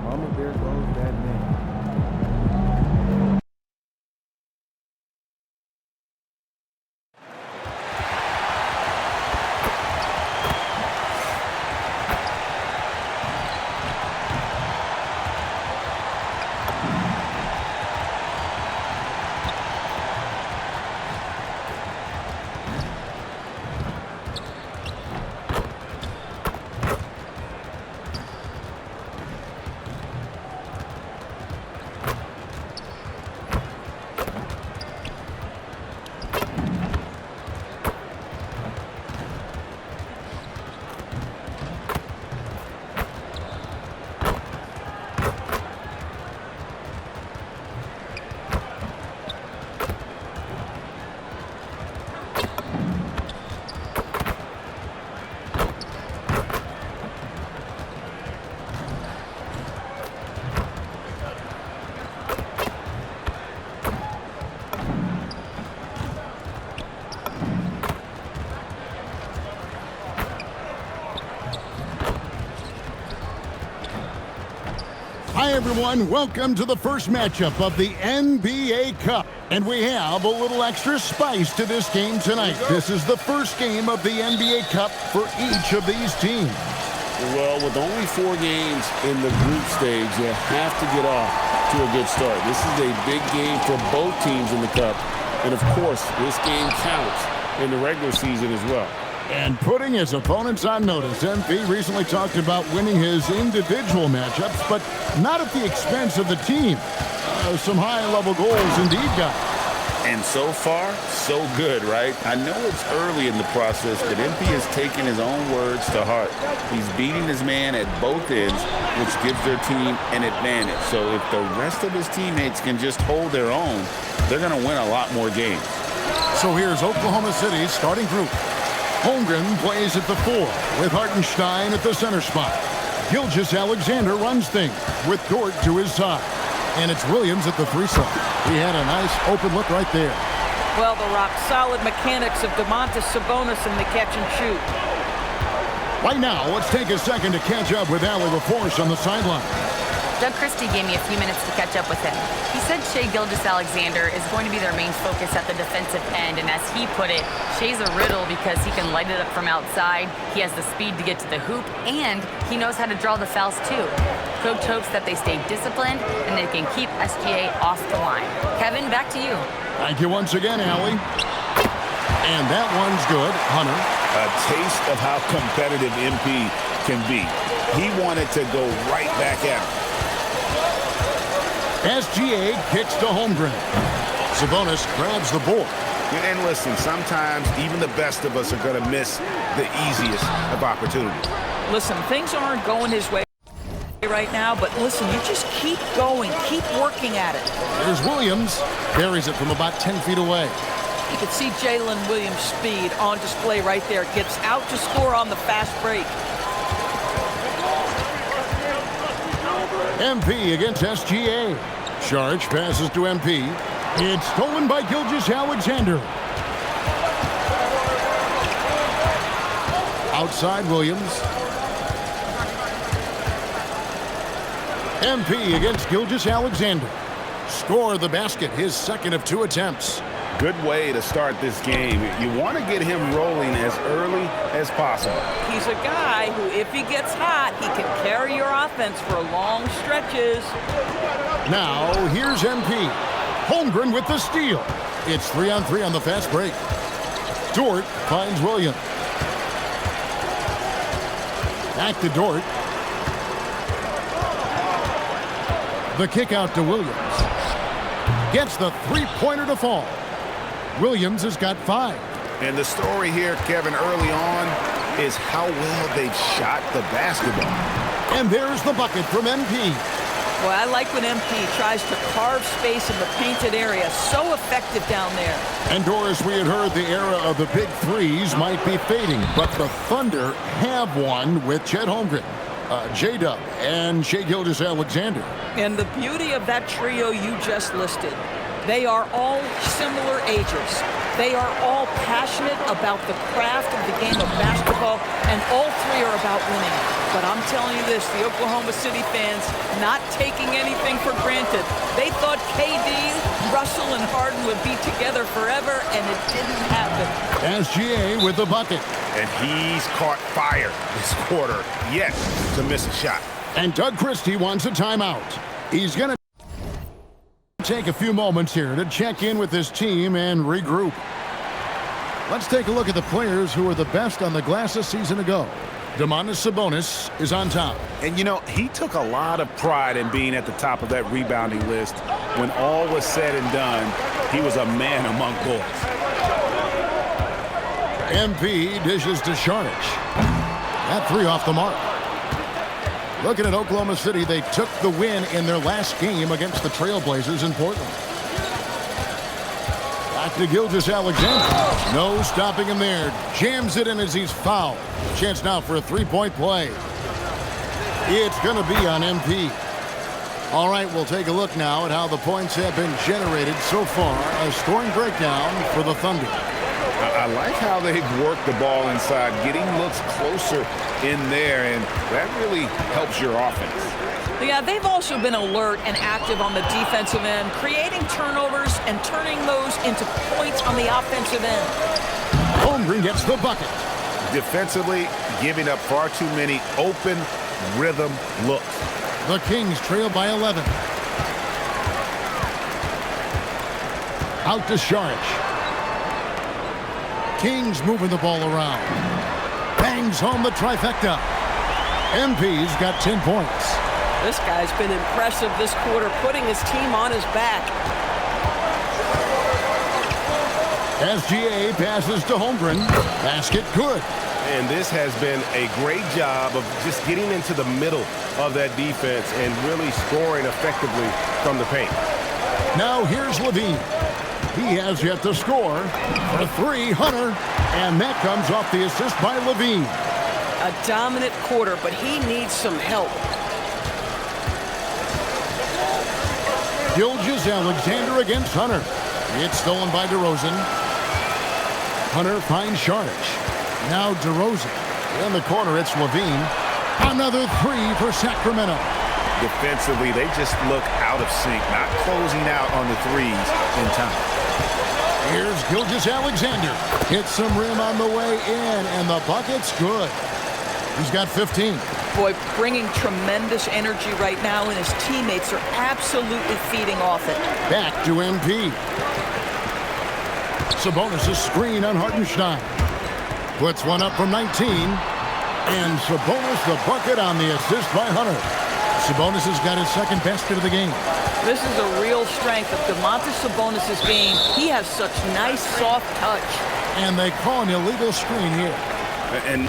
Speaker 12: Mama, there goes that man.
Speaker 13: Hi, everyone. Welcome to the first matchup of the NBA Cup. And we have a little extra spice to this game tonight. This is the first game of the NBA Cup for each of these teams.
Speaker 14: Well, with only 4 games in the group stage, you have to get off to a good start. This is a big game for both teams in the Cup. And, of course, this game counts in the regular season as well.
Speaker 13: And putting his opponents on notice, MP recently talked about winning his individual matchups, but not at the expense of the team. Some high-level goals indeed, guys.
Speaker 14: And so far, so good, right? I know it's early in the process, but MP has taken his own words to heart. He's beating his man at both ends, which gives their team an advantage. So if the rest of his teammates can just hold their own, they're going to win a lot more games.
Speaker 13: So here's Oklahoma City's starting group. Holmgren plays at the 4 with Hartenstein at the center spot. Gilgeous-Alexander runs things with Dort to his side. And it's Williams at the 3 slot. He had a nice open look right there.
Speaker 15: Well, the rock-solid mechanics of Domantas Sabonis in the catch and shoot.
Speaker 13: Right now, let's take a second to catch up with Allie LaForce on the sideline.
Speaker 4: Doug Christie gave me a few minutes to catch up with him. He said Shai Gilgeous-Alexander is going to be their main focus at the defensive end, and as he put it, Shai's a riddle because he can light it up from outside, he has the speed to get to the hoop, and he knows how to draw the fouls too. Coach hopes that they stay disciplined and they can keep SGA off the line. Kevin, back to you.
Speaker 13: Thank you once again, Allie. And that one's good. Hunter.
Speaker 16: A taste of how competitive MP can be. He wanted to go right back at him.
Speaker 13: SGA kicks to Holmgren. Sabonis grabs the board.
Speaker 16: And listen, sometimes even the best of us are going to miss the easiest of opportunities.
Speaker 15: Listen, things aren't going his way right now, but listen, you just keep going, keep working at it.
Speaker 13: There's Williams. Carries it from about 10 feet away.
Speaker 15: You can see Jalen Williams' speed on display right there. Gets out to score on the fast break.
Speaker 13: MP against SGA. Charge passes to MP. It's stolen by Gilgeous-Alexander. Outside Williams. MP against Gilgeous-Alexander. Score the basket, his second of 2 attempts.
Speaker 16: Good way to start this game. You want to get him rolling as early as possible.
Speaker 15: He's a guy who, if he gets hot, he can carry your offense for long stretches.
Speaker 13: Now, here's MP. Holmgren with the steal. It's 3-on-3 on the fast break. Dort finds Williams. Back to Dort. The kick out to Williams. Gets the 3-pointer to fall. Williams has got 5.
Speaker 16: And the story here, Kevin, early on is how well they've shot the basketball.
Speaker 13: And there's the bucket from MP.
Speaker 15: Well, I like when MP tries to carve space in the painted area. So effective down there.
Speaker 13: And Doris, we had heard the era of the big threes might be fading, but the Thunder have one with Chet Holmgren, J-Dub, and Shai Gilgeous-Alexander.
Speaker 15: And the beauty of that trio you just listed, they are all similar ages. They are all passionate about the craft of the game of basketball, and all 3 are about winning. But I'm telling you this, the Oklahoma City fans not taking anything for granted. They thought KD, Russell, and Harden would be together forever, and it didn't happen.
Speaker 13: SGA with the bucket.
Speaker 16: And he's caught fire this quarter, yet to miss a shot.
Speaker 13: And Doug Christie wants a timeout. He's going to take a few moments here to check in with his team and regroup. Let's take a look at the players who were the best on the glass a season ago. Domantas Sabonis is on top.
Speaker 16: And, you know, he took a lot of pride in being at the top of that rebounding list. When all was said and done, he was a man among boys.
Speaker 13: MP dishes to Charge. That 3 off the mark. Looking at Oklahoma City, they took the win in their last game against the Trailblazers in Portland. Back to Gilgeous-Alexander. No stopping him there. Jams it in as he's fouled. Chance now for a 3-point play. It's going to be on MP. All right, we'll take a look now at how the points have been generated so far. A scoring breakdown for the Thunder.
Speaker 16: I like how they've worked the ball inside, getting looks closer in there, and that really helps your offense.
Speaker 15: Yeah, they've also been alert and active on the defensive end, creating turnovers and turning those into points on the offensive end.
Speaker 13: Holmgren gets the bucket.
Speaker 16: Defensively, giving up far too many open rhythm looks.
Speaker 13: The Kings trail by 11. Out to Saric. Kings moving the ball around. Bangs home the trifecta. MP's got 10 points.
Speaker 15: This guy's been impressive this quarter, putting his team on his back.
Speaker 13: SGA passes to Holmgren. Basket good.
Speaker 1: And this has been a great job of just getting into the middle of that defense and really scoring effectively from the paint.
Speaker 13: Now here's Levine. He has yet to score. For three, Hunter. And that comes off the assist by Levine.
Speaker 15: A dominant quarter, but he needs some help.
Speaker 13: Gilgeous-Alexander against Hunter. It's stolen by DeRozan. Hunter finds Saric. Now DeRozan. In the corner, it's Levine. Another three for Sacramento.
Speaker 16: Defensively, they just look out of sync, not closing out on the threes in time.
Speaker 13: Here's Gilgeous-Alexander. Hits some rim on the way in, and the bucket's good. He's got 15.
Speaker 15: Boy, bringing tremendous energy right now, and his teammates are absolutely feeding off it.
Speaker 13: Back to MP. Sabonis' screen on Hartenstein. Puts one up from 19. And Sabonis the bucket on the assist by Hunter. Sabonis has got his second basket of the game.
Speaker 15: This is a real strength of Domantas Sabonis' game. He has such nice, soft touch.
Speaker 13: And they call an illegal screen here.
Speaker 16: And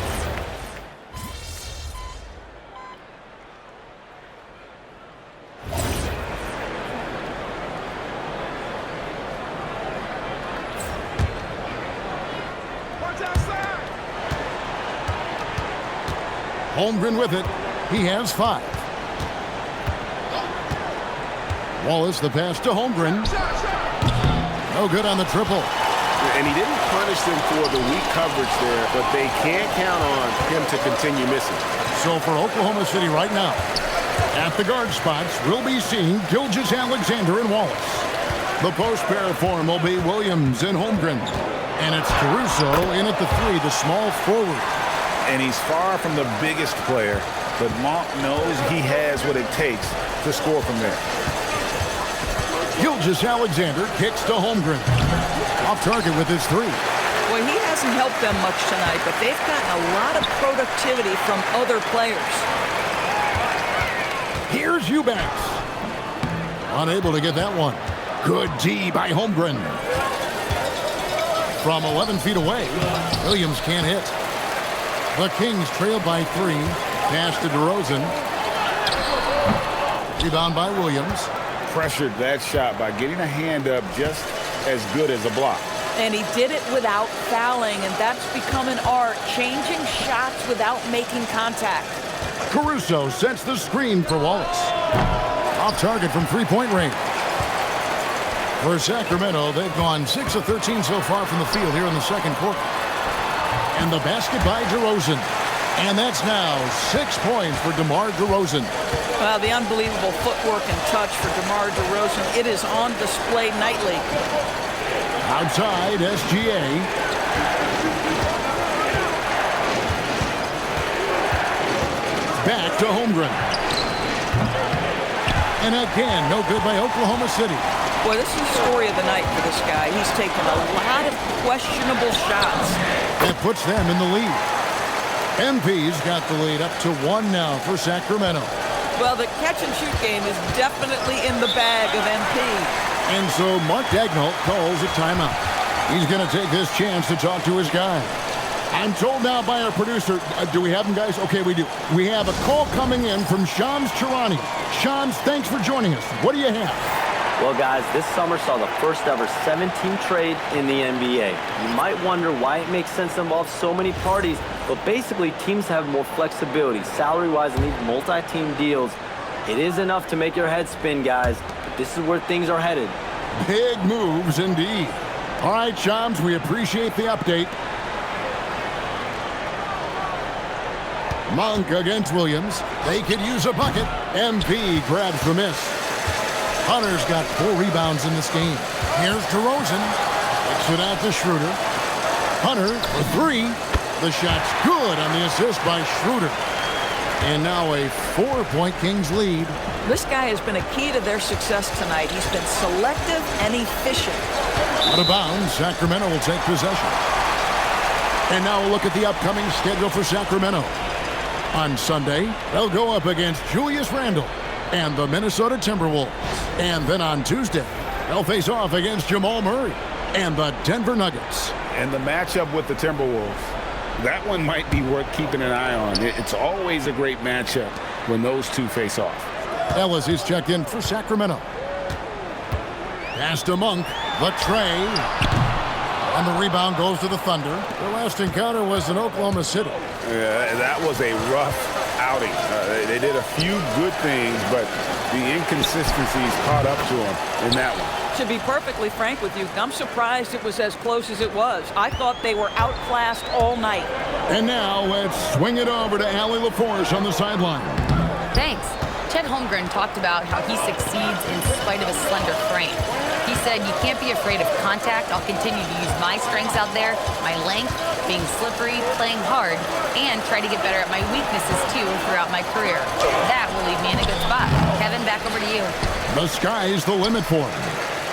Speaker 13: Holmgren with it. He has 5. Wallace the pass to Holmgren. No good on the triple.
Speaker 16: And he didn't punish them for the weak coverage there, but they can't count on him to continue missing.
Speaker 13: So for Oklahoma City right now, at the guard spots, we'll be seeing Gilgeous-Alexander and Wallace. The post pair form will be Williams and Holmgren. And it's Caruso in at the 3, the small forward.
Speaker 16: And he's far from the biggest player, but Monk knows he has what it takes to score from there.
Speaker 13: Gilgeous-Alexander kicks to Holmgren. Off target with his 3.
Speaker 15: Boy, he hasn't helped them much tonight, but they've gotten a lot of productivity from other players.
Speaker 13: Here's Eubanks. Unable to get that one. Good D by Holmgren. From 11 feet away, Williams can't hit. The Kings trail by 3. Pass to DeRozan. Rebound by Williams.
Speaker 16: Pressured that shot by getting a hand up just as good as a block.
Speaker 15: And he did it without fouling, and that's become an art, changing shots without making contact.
Speaker 13: Caruso sets the screen for Wallace. Off target from three-point range. For Sacramento, they've gone 6 of 13 so far from the field here in the second quarter. And the basket by DeRozan. And that's now 6 points for DeMar DeRozan.
Speaker 15: Well, the unbelievable footwork and touch for DeMar DeRozan. It is on display nightly.
Speaker 13: Outside, SGA. Back to Holmgren. And again, no good by Oklahoma City.
Speaker 15: Boy, this is the story of the night for this guy. He's taken a lot of questionable shots.
Speaker 13: That puts them in the lead. MP's got the lead up to 1 now for Sacramento.
Speaker 15: Well, the catch-and-shoot game is definitely in the bag of MP.
Speaker 13: And so Mark Daigneault calls a timeout. He's going to take this chance to talk to his guy. I'm told now by our producer, do we have him, guys? Okay, we do. We have a call coming in from Shams Charania. Shams, thanks for joining us. What do you have?
Speaker 5: Well, guys, this summer saw the first ever 7-team trade in the NBA. You might wonder why it makes sense to involve so many parties, but basically teams have more flexibility salary-wise in these multi-team deals. It is enough to make your head spin, guys. But this is where things are headed.
Speaker 13: Big moves indeed. All right, Shams, we appreciate the update. Monk against Williams. They could use a bucket. MP grabs the miss. Hunter's got 4 rebounds in this game. Here's DeRozan. Kicks it out to Schroeder. Hunter for 3. The shot's good on the assist by Schroeder. And now a 4-point Kings lead.
Speaker 15: This guy has been a key to their success tonight. He's been selective and efficient.
Speaker 13: Out of bounds, Sacramento will take possession. And now we'll look at the upcoming schedule for Sacramento. On Sunday, they'll go up against Julius Randle and the Minnesota Timberwolves. And then on Tuesday, they'll face off against Jamal Murray and the Denver Nuggets.
Speaker 16: And the matchup with the Timberwolves, that one might be worth keeping an eye on. It's always a great matchup when those two face off.
Speaker 13: Ellis is checked in for Sacramento. Pass to Monk, the tray. And the rebound goes to the Thunder. Their last encounter was in Oklahoma City.
Speaker 16: That was a rough outing. They did a few good things, but the inconsistencies caught up to them in that one.
Speaker 15: To be perfectly frank with you, I'm surprised it was as close as it was. I thought they were outclassed all night.
Speaker 13: And now let's swing it over to Allie LaForce on the sideline.
Speaker 4: Thanks. Chet Holmgren talked about how he succeeds in spite of a slender frame. He said, "You can't be afraid of contact. I'll continue to use my strengths out there, my length, being slippery, playing hard, and try to get better at my weaknesses too throughout my career. That will leave me in a good spot." Kevin, back over to you.
Speaker 13: The sky's the limit for him.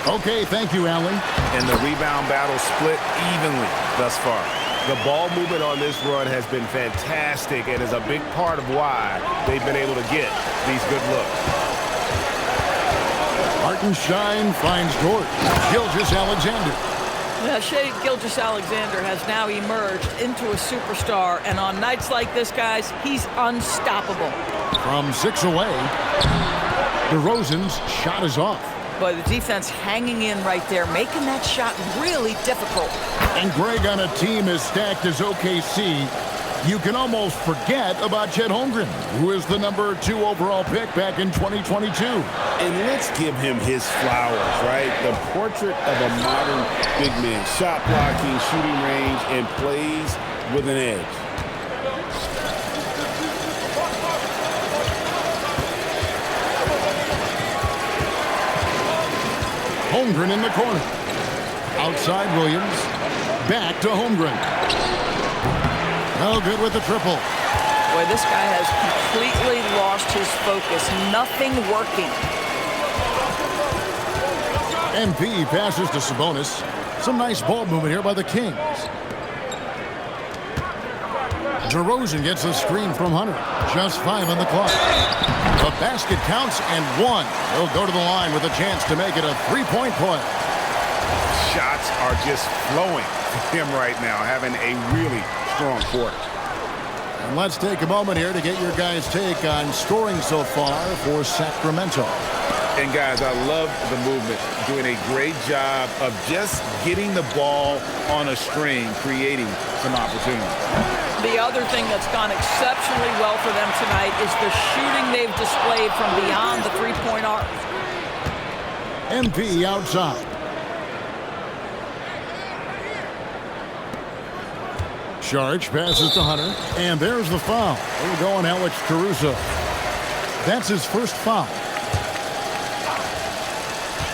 Speaker 13: Okay, thank you, Allie.
Speaker 10: And the rebound battle split evenly thus far. The ball movement on this run has been fantastic and is a big part of why they've been able to get these good looks.
Speaker 13: Hartenstein finds Dort. Gilgeous-Alexander.
Speaker 15: Shea Gilgeous-Alexander has now emerged into a superstar, and on nights like this, guys, he's unstoppable.
Speaker 13: From 6 away, DeRozan's shot is off.
Speaker 15: But the defense hanging in right there, making that shot really difficult.
Speaker 13: And Greg, on a team as stacked as OKC, you can almost forget about Chet Holmgren, who is the number 2 overall pick back in 2022.
Speaker 16: And let's give him his flowers, right? The portrait of a modern big man. Shot blocking, shooting range, and plays with an edge.
Speaker 13: Holmgren in the corner. Outside Williams. Back to Holmgren. No good with the triple.
Speaker 15: Boy, this guy has completely lost his focus. Nothing working.
Speaker 13: MP passes to Sabonis. Some nice ball movement here by the Kings. DeRozan gets a screen from Hunter. Just 5 on the clock. The basket counts and 1. He'll go to the line with a chance to make it a 3-point play.
Speaker 16: Shots are just flowing for him right now, having a really strong quarter.
Speaker 13: And let's take a moment here to get your guys' take on scoring so far for Sacramento.
Speaker 16: And guys, I love the movement, doing a great job of just getting the ball on a string, creating some opportunities.
Speaker 15: The other thing that's gone exceptionally well for them tonight is the shooting they've displayed from beyond the three-point arc.
Speaker 13: MP outside. Sharge passes to Hunter, and there's the foul. We're going Alex Caruso. That's his first foul.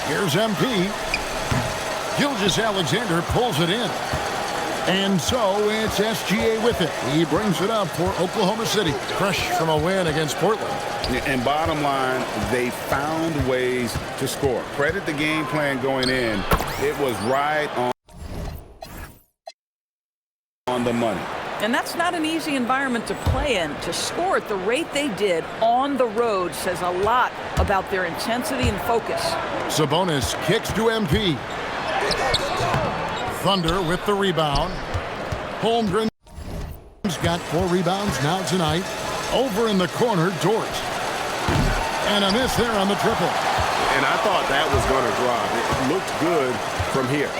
Speaker 13: Here's MP. Gilgeous-Alexander pulls it in. And so it's SGA with it. He brings it up for Oklahoma City. Fresh from a win against Portland.
Speaker 16: And bottom line, they found ways to score. Credit the game plan going in. It was right on the money.
Speaker 15: And that's not an easy environment to play in. To score at the rate they did on the road says a lot about their intensity and focus.
Speaker 13: Sabonis kicks to MP. Thunder with the rebound. Holmgren's got 4 rebounds now tonight. Over in the corner, Dort. And a miss there on the triple.
Speaker 10: And I thought that was going to drop. It looked good from here.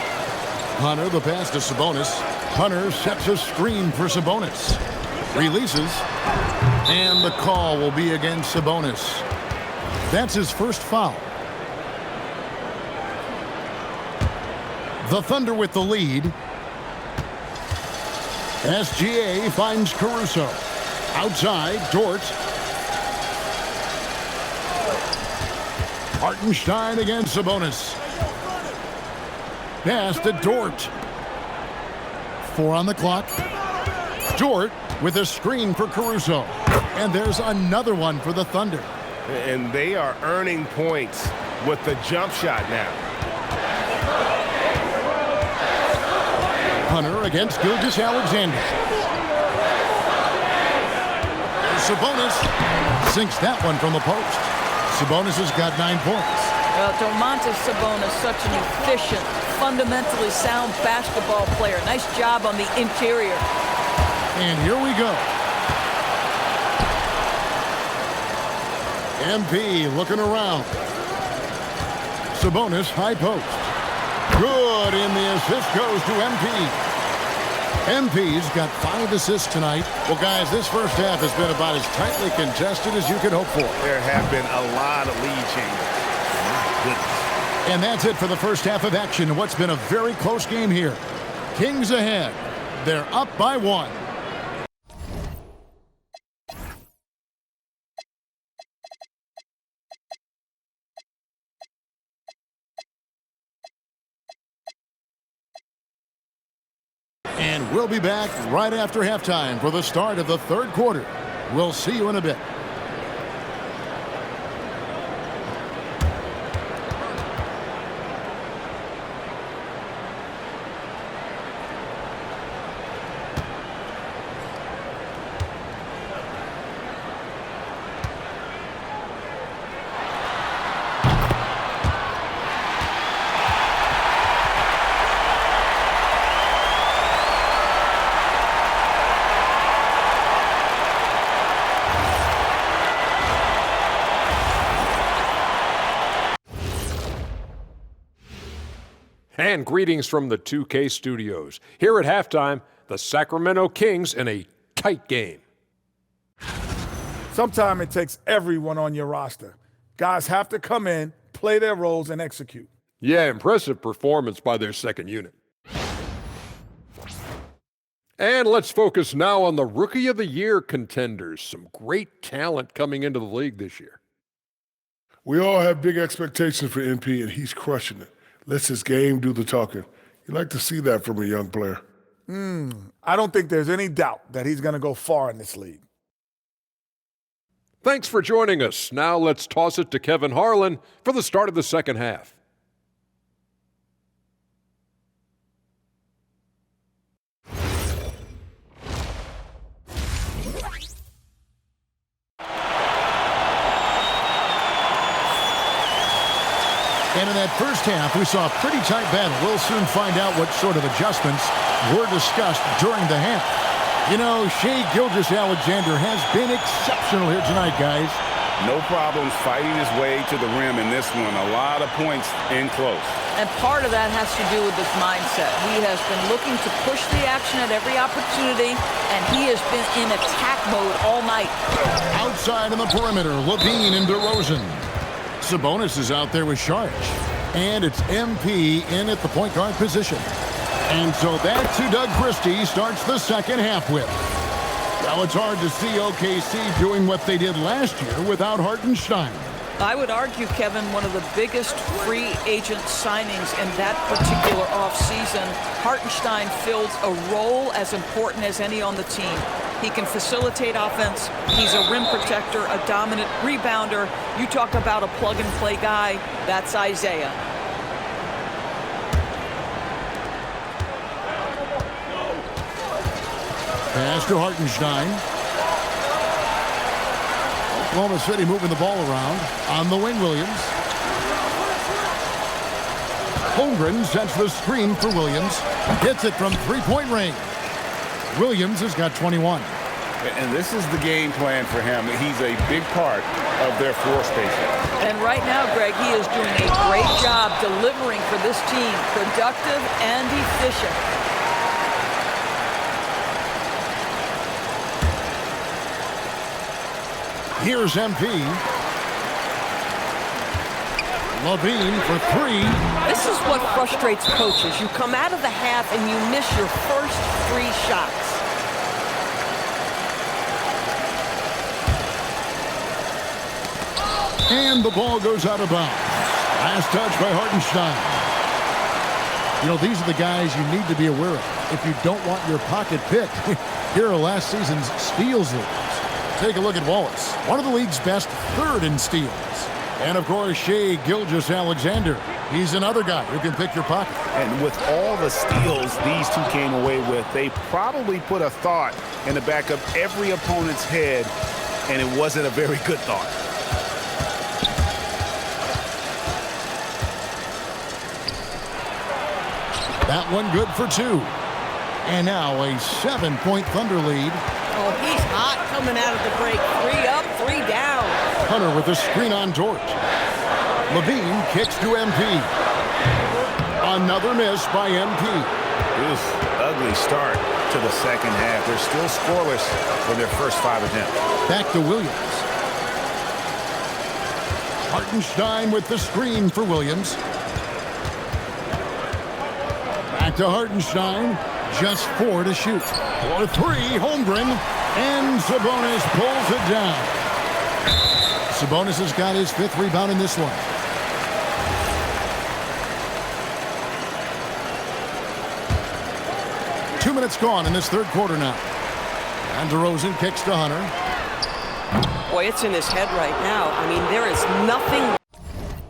Speaker 13: Hunter, the pass to Sabonis. Hunter sets a screen for Sabonis. Releases. And the call will be against Sabonis. That's his first foul. The Thunder with the lead. SGA finds Caruso. Outside, Dort. Hartenstein against Sabonis. Pass to Dort. 4 on the clock. Dort with a screen for Caruso. And there's another one for the Thunder.
Speaker 10: And they are earning points with the jump shot now.
Speaker 13: Hunter against Gilgeous-Alexander. Sabonis sinks that one from the post. Sabonis has got 9 points.
Speaker 15: Well, Domantas Sabonis, such an efficient, fundamentally sound basketball player. Nice job on the interior.
Speaker 13: And here we go. MP looking around. Sabonis, high post. Good, and the assist goes to MP. MP's got 5 assists tonight. Well, guys, this first half has been about as tightly contested as you could hope for.
Speaker 10: There have been a lot of lead changes. My goodness.
Speaker 13: And that's it for the first half of action. What's been a very close game here. Kings ahead. They're up by 1. And we'll be back right after halftime for the start of the third quarter. We'll see you in a bit.
Speaker 6: And greetings from the 2K studios. Here at halftime, the Sacramento Kings in a tight game.
Speaker 8: Sometimes it takes everyone on your roster. Guys have to come in, play their roles, and execute.
Speaker 6: Yeah, impressive performance by their second unit. And let's focus now on the Rookie of the Year contenders. Some great talent coming into the league this year.
Speaker 7: We all have big expectations for MP, and he's crushing it. Lets his game do the talking. You like to see that from a young player.
Speaker 8: I don't think there's any doubt that he's going to go far in this league.
Speaker 6: Thanks for joining us. Now let's toss it to Kevin Harlan for the start of the second half.
Speaker 13: And in that first half, we saw a pretty tight battle. We'll soon find out what sort of adjustments were discussed during the half. You know, Shai Gilgeous-Alexander has been exceptional here tonight, guys.
Speaker 14: No problems fighting his way to the rim in this one. A lot of points in close.
Speaker 15: And part of that has to do with his mindset. He has been looking to push the action at every opportunity, and he has been in attack mode all night.
Speaker 13: Outside on the perimeter, Levine and DeRozan. Sabonis is out there with Sharge. And it's MP in at the point guard position. And so that's who Doug Christie starts the second half with. Now it's hard to see OKC doing what they did last year without Hartenstein.
Speaker 15: I would argue, Kevin, one of the biggest free agent signings in that particular offseason. Hartenstein fills a role as important as any on the team. He can facilitate offense. He's a rim protector, a dominant rebounder. You talk about a plug-and-play guy, that's Isaiah.
Speaker 13: Pass to Hartenstein. Oklahoma City moving the ball around. On the wing, Williams. Holmgren sets the screen for Williams. Hits it from three-point range. Williams has got 21.
Speaker 14: And this is the game plan for him. He's a big part of their floor spacing.
Speaker 15: And right now, Greg, he is doing a great job delivering for this team. Productive and efficient.
Speaker 13: Here's MP. Levine for three.
Speaker 15: This is what frustrates coaches. You come out of the half and you miss your first 3 shots.
Speaker 13: And the ball goes out of bounds. Last touch by Hartenstein. You know, these are the guys you need to be aware of. If you don't want your pocket picked, Here are last season's steals leaders. Take a look at Wallace, one of the league's best, third in steals. And, of course, Shea Gilgeous-Alexander. He's another guy who can pick your pocket.
Speaker 10: And with all the steals these two came away with, they probably put a thought in the back of every opponent's head, and it wasn't a very good thought.
Speaker 13: That one good for 2. And now a 7-point Thunder lead.
Speaker 15: Oh, he's hot coming out of the break. 3 up, 3 down.
Speaker 13: Hunter with a screen on Dort. Levine kicks to MP. Another miss by MP.
Speaker 10: Oof, ugly start to the second half. They're still scoreless for their first 5 attempts.
Speaker 13: Back to Williams. Hartenstein with the screen for Williams. Back to Hartenstein. Just 4 to shoot. For 3, Holmgren. And Sabonis pulls it down. Sabonis has got his 5th rebound in this one. Two minutes gone in this third quarter now. And DeRozan kicks to Hunter.
Speaker 15: Boy, it's in his head right now. I mean, there is nothing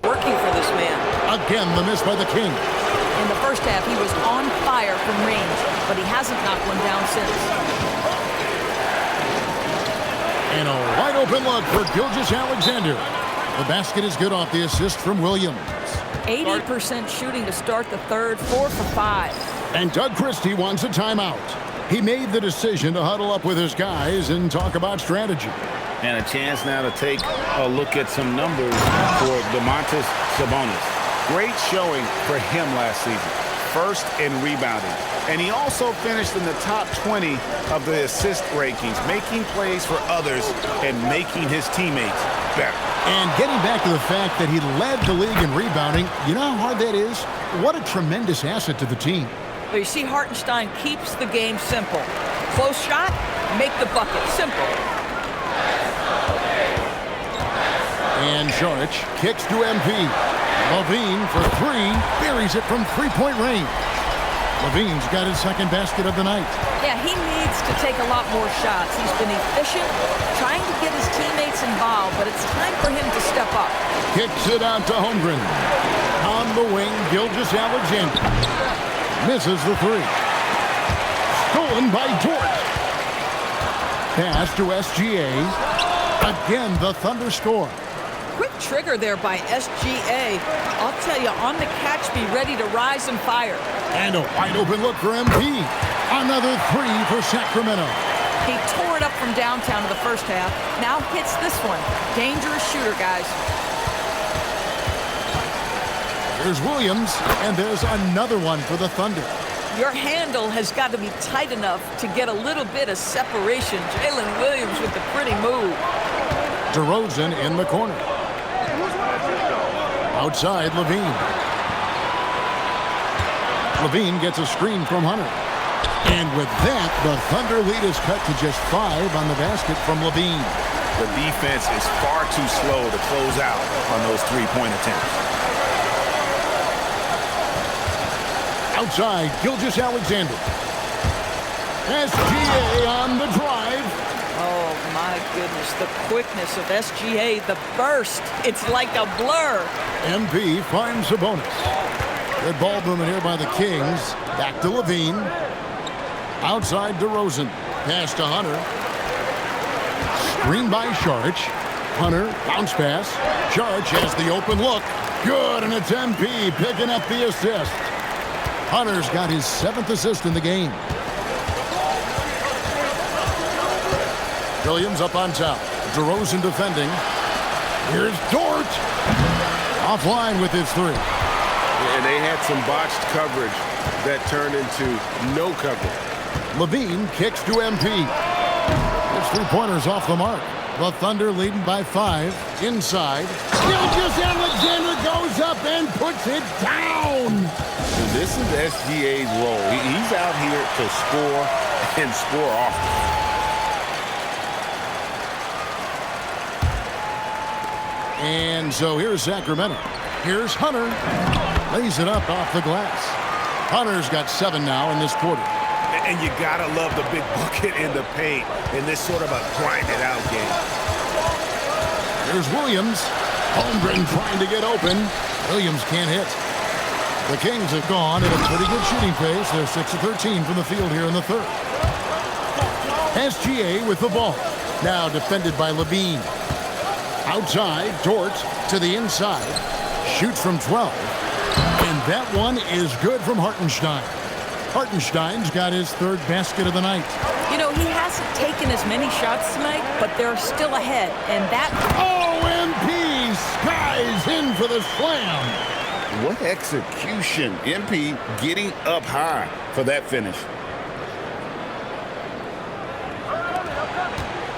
Speaker 15: working for this man.
Speaker 13: Again, the miss by the King.
Speaker 15: In the first half, he was on fire from range, but he hasn't knocked one down since.
Speaker 13: And a wide open look for Gilgeous-Alexander. The basket is good off the assist from Williams.
Speaker 15: 80% shooting to start the third, 4 for 5.
Speaker 13: And Doug Christie wants a timeout. He made the decision to huddle up with his guys and talk about strategy.
Speaker 10: And a chance now to take a look at some numbers for Domantas Sabonis. Great showing for him last season. First in rebounding. And he also finished in the top 20 of the assist rankings, making plays for others and making his teammates better.
Speaker 13: And getting back to the fact that he led the league in rebounding, you know how hard that is? What a tremendous asset to the team.
Speaker 15: Well, you see, Hartenstein keeps the game simple. Close shot, make the bucket. Simple.
Speaker 13: And Saric kicks to MP. Levine for 3, buries it from 3-point range. Levine's got his second basket of the night.
Speaker 15: Yeah, he needs to take a lot more shots. He's been efficient, trying to get his teammates involved, but it's time for him to step up.
Speaker 13: Kicks it out to Holmgren. On the wing, Gilgeous-Alexander. Misses the 3. Stolen by Dort. Pass to SGA. Again, the Thunder score.
Speaker 15: Quick trigger there by SGA. I'll tell you, on the catch, be ready to rise and fire.
Speaker 13: And a wide open look for MP. Another 3 for Sacramento.
Speaker 15: He tore it up from downtown in the first half. Now hits this one. Dangerous shooter, guys.
Speaker 13: There's Williams, and there's another one for the Thunder.
Speaker 15: Your handle has got to be tight enough to get a little bit of separation. Jalen Williams with the pretty move.
Speaker 13: DeRozan in the corner. Outside, Levine. Levine gets a screen from Hunter. And with that, the Thunder lead is cut to just 5 on the basket from Levine.
Speaker 10: The defense is far too slow to close out on those 3-point attempts.
Speaker 13: Outside, Gilgeous-Alexander. SGA on the drive.
Speaker 15: Oh, my goodness. The quickness of SGA, the burst. It's like a blur.
Speaker 13: MP finds Sabonis. Good ball movement here by the Kings. Back to Levine. Outside DeRozan. Pass to Hunter. Screen by Saric. Hunter, bounce pass. Saric has the open look. Good, and it's MP picking up the assist. Hunter's got his 7th assist in the game. Williams up on top. DeRozan defending. Here's Dort. Offline with his 3.
Speaker 16: And they had some botched coverage that turned into no coverage.
Speaker 13: Levine kicks to MP. His 3-pointers off the mark. The Thunder leading by 5. Inside. Gilgeous-Alexander goes up and puts it down.
Speaker 16: And this is SGA's role. He's out here to score and score often.
Speaker 13: And so here's Sacramento. Here's Hunter. Lays it up off the glass. Hunter's got 7 now in this quarter.
Speaker 10: And you got to love the big bucket in the paint in this sort of a grind-it-out game.
Speaker 13: Here's Williams. Holmgren trying to get open. Williams can't hit. The Kings have gone at a pretty good shooting pace. They're 6 of 13 from the field here in the third. SGA with the ball. Now defended by Levine. Outside, Dort to the inside. Shoots from 12. And that one is good from Hartenstein. Hartenstein's got his third basket of the night.
Speaker 15: You know, he hasn't taken as many shots tonight, but they're still ahead. And that...
Speaker 13: MP skies in for the slam.
Speaker 14: What execution. MP getting up high for that finish.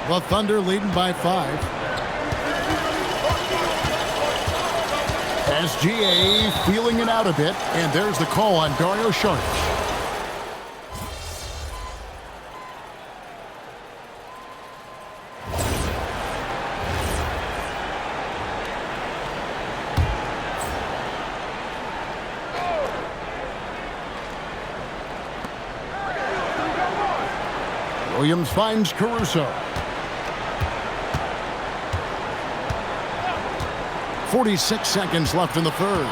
Speaker 13: The Thunder leading by 5. SGA feeling it out a bit, and there's the call on Dario Saric. Williams finds Caruso. 46 seconds left in the third.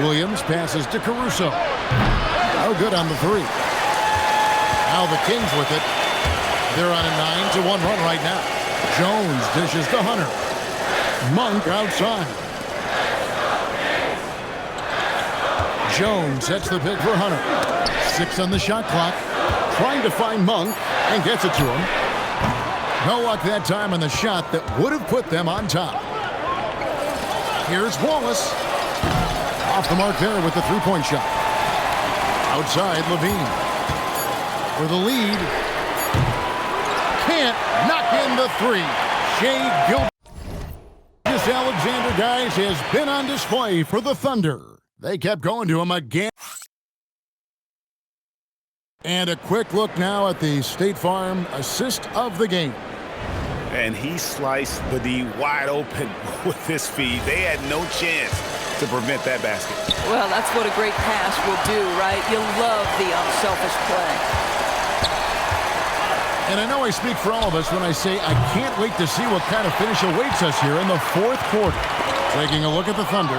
Speaker 13: Williams passes to Caruso. No good on the three. Now the Kings with it. They're on a 9-1 run right now. Jones dishes to Hunter. Monk outside. Jones sets the pick for Hunter. 6 on the shot clock. Trying to find Monk and gets it to him. No luck that time on the shot that would have put them on top. Here's Wallace. Off the mark there with the three-point shot. Outside, Levine. For the lead. Can't knock in the three. Shea Gilgeous-Alexander, guys, has been on display for the Thunder. They kept going to him again. And a quick look now at the State Farm assist of the game.
Speaker 10: And he sliced the D wide open with his feet. They had no chance to prevent that basket.
Speaker 15: Well, that's what a great pass will do, right? You love the unselfish play.
Speaker 13: And I know I speak for all of us when I say I can't wait to see what kind of finish awaits us here in the fourth quarter. Taking a look at the Thunder,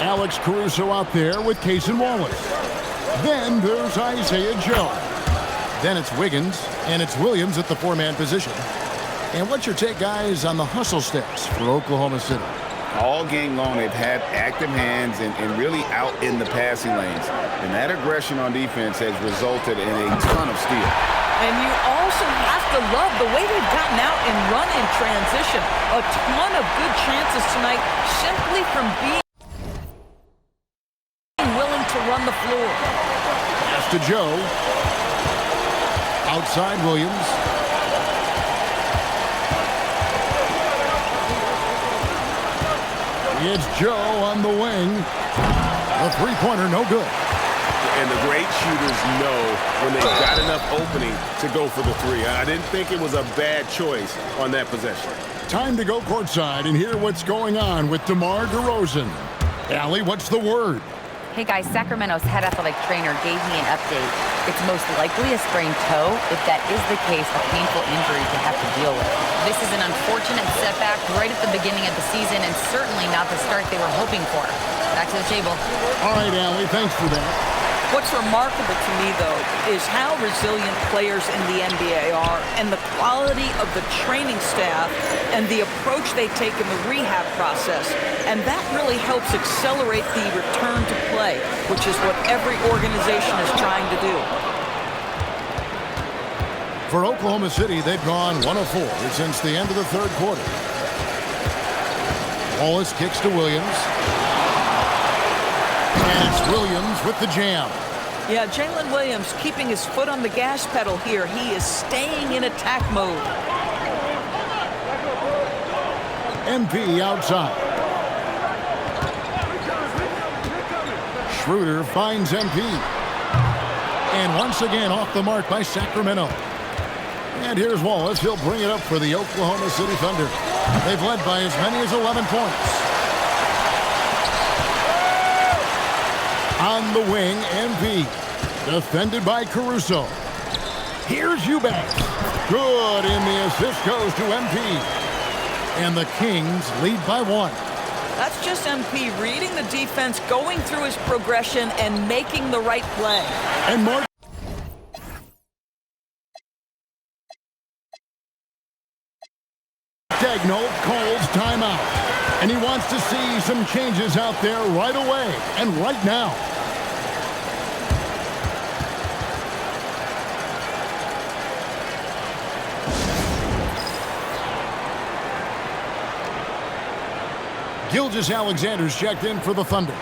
Speaker 13: Alex Caruso out there with Case and Wallace. Then there's Isaiah Joe. Then it's Wiggins, and it's Williams at the four-man position. And what's your take, guys, on the hustle steps for Oklahoma City?
Speaker 14: All game long, they've had active hands and really out in the passing lanes. And that aggression on defense has resulted in a ton of steals.
Speaker 15: And you also have to love the way they've gotten out and run in transition. A ton of good chances tonight simply from being willing to run the floor.
Speaker 13: Pass to Joe. Outside Williams. It's Joe on the wing. A three-pointer, no good.
Speaker 10: And the great shooters know when they've got enough opening to go for the three. I didn't think it was a bad choice on that possession.
Speaker 13: Time to go courtside and hear what's going on with DeMar DeRozan. Allie, what's the word?
Speaker 4: Hey guys, Sacramento's head athletic trainer gave me an update. It's most likely a sprained toe. If that is the case, a painful injury to have to deal with. This is an unfortunate setback right at the beginning of the season and certainly not the start they were hoping for. Back to the table.
Speaker 13: All right, Allie, thanks for that.
Speaker 15: What's remarkable to me, though, is how resilient players in the NBA are and the quality of the training staff and the approach they take in the rehab process. And that really helps accelerate the return to play, which is what every organization is trying to do.
Speaker 13: For Oklahoma City, they've gone 1 of 4 since the end of the third quarter. Wallace kicks to Williams. And it's Williams with the jam.
Speaker 15: Yeah, Jalen Williams keeping his foot on the gas pedal here. He is staying in attack mode.
Speaker 13: MP outside. Schroeder finds MP. And once again off the mark by Sacramento. And here's Wallace. He'll bring it up for the Oklahoma City Thunder. They've led by as many as 11 points. On the wing, MP. Defended by Caruso. Here's Eubanks. Good, and the assist goes to MP. And the Kings lead by 1.
Speaker 15: That's just MP reading the defense, going through his progression, and making the right play.
Speaker 13: And more. Daigneault calls timeout. And he wants to see some changes out there right away and right now. Gilgeous-Alexander's checked in for the Thunder.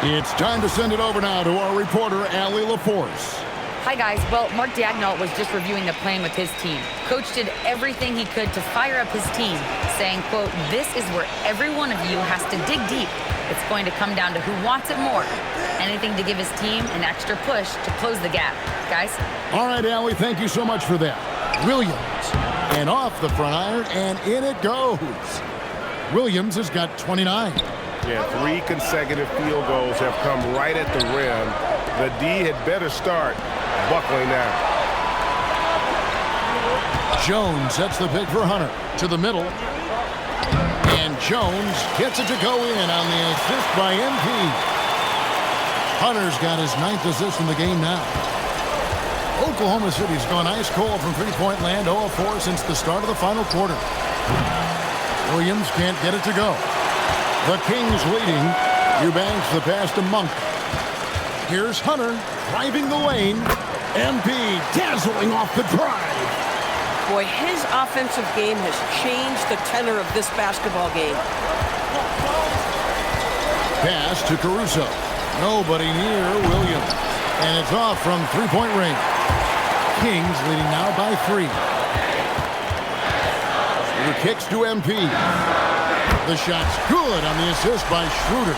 Speaker 13: It's time to send it over now to our reporter, Allie LaForce.
Speaker 4: Hi, guys. Well, Mark Daigneault was just reviewing the plan with his team. Coach did everything he could to fire up his team, saying, quote, "This is where every one of you has to dig deep. It's going to come down to who wants it more. Anything to give his team an extra push to close the gap." Guys?
Speaker 13: All right, Allie, thank you so much for that. Williams, and off the front iron, and in it goes. Williams has got 29.
Speaker 10: Yeah, 3 consecutive field goals have come right at the rim. The D had better start buckling down.
Speaker 13: Jones sets the pick for Hunter to the middle. And Jones gets it to go in on the assist by MP. Hunter's got his 9th assist in the game now. Oklahoma City's gone ice cold from three-point land, 0-4 since the start of the final quarter. Williams can't get it to go. The Kings leading. Eubanks the pass to Monk. Here's Hunter driving the lane. MP dazzling off the drive.
Speaker 15: Boy, his offensive game has changed the tenor of this basketball game.
Speaker 13: Pass to Caruso. Nobody near Williams. And it's off from three-point range. Kings leading now by 3. The kicks to MP. The shot's good on the assist by Schroeder.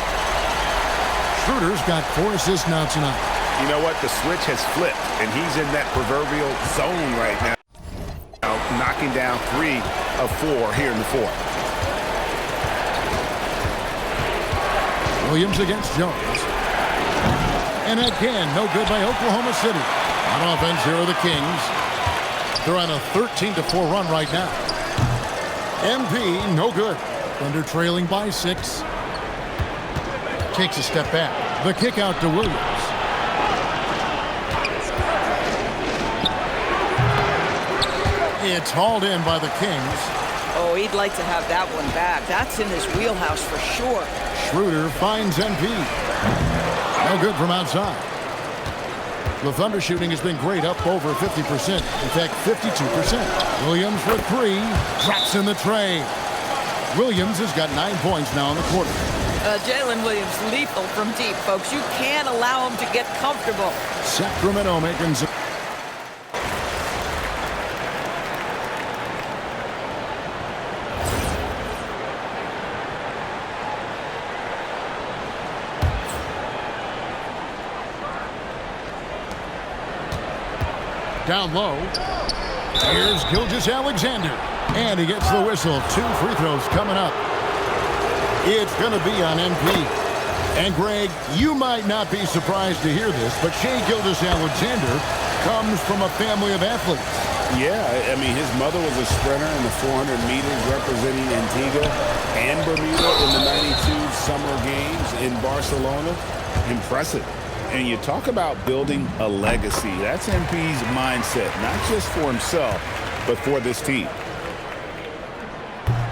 Speaker 13: Schroeder's got 4 assists now tonight.
Speaker 10: You know what? The switch has flipped, and he's in that proverbial zone right now. Knocking down 3 of 4 here in the 4th.
Speaker 13: Williams against Jones. And again, no good by Oklahoma City. On offense, here are the Kings. They're on a 13-4 run right now. MP, no good. Thunder trailing by 6. Takes a step back. The kick out to Williams. It's hauled in by the Kings.
Speaker 15: Oh, he'd like to have that one back. That's in his wheelhouse for sure.
Speaker 13: Schroeder finds MP. No good from outside. The Thunder shooting has been great, up over 50%. In fact, 52%. Williams for 3. Drops in the tray. Williams has got 9 points now in the quarter.
Speaker 15: Jalen Williams lethal from deep, folks. You can't allow him to get comfortable.
Speaker 13: Sacramento making some. Down low. Here's Gilgeous-Alexander. And he gets the whistle. 2 free throws coming up. It's going to be on MP. And Greg, you might not be surprised to hear this, but Shai Gilgeous-Alexander comes from a family of athletes.
Speaker 10: Yeah, I mean, his mother was a sprinter in the 400 meters representing Antigua and Bermuda in the 92 Summer Games in Barcelona. Impressive. And you talk about building a legacy. That's MP's mindset, not just for himself, but for this team.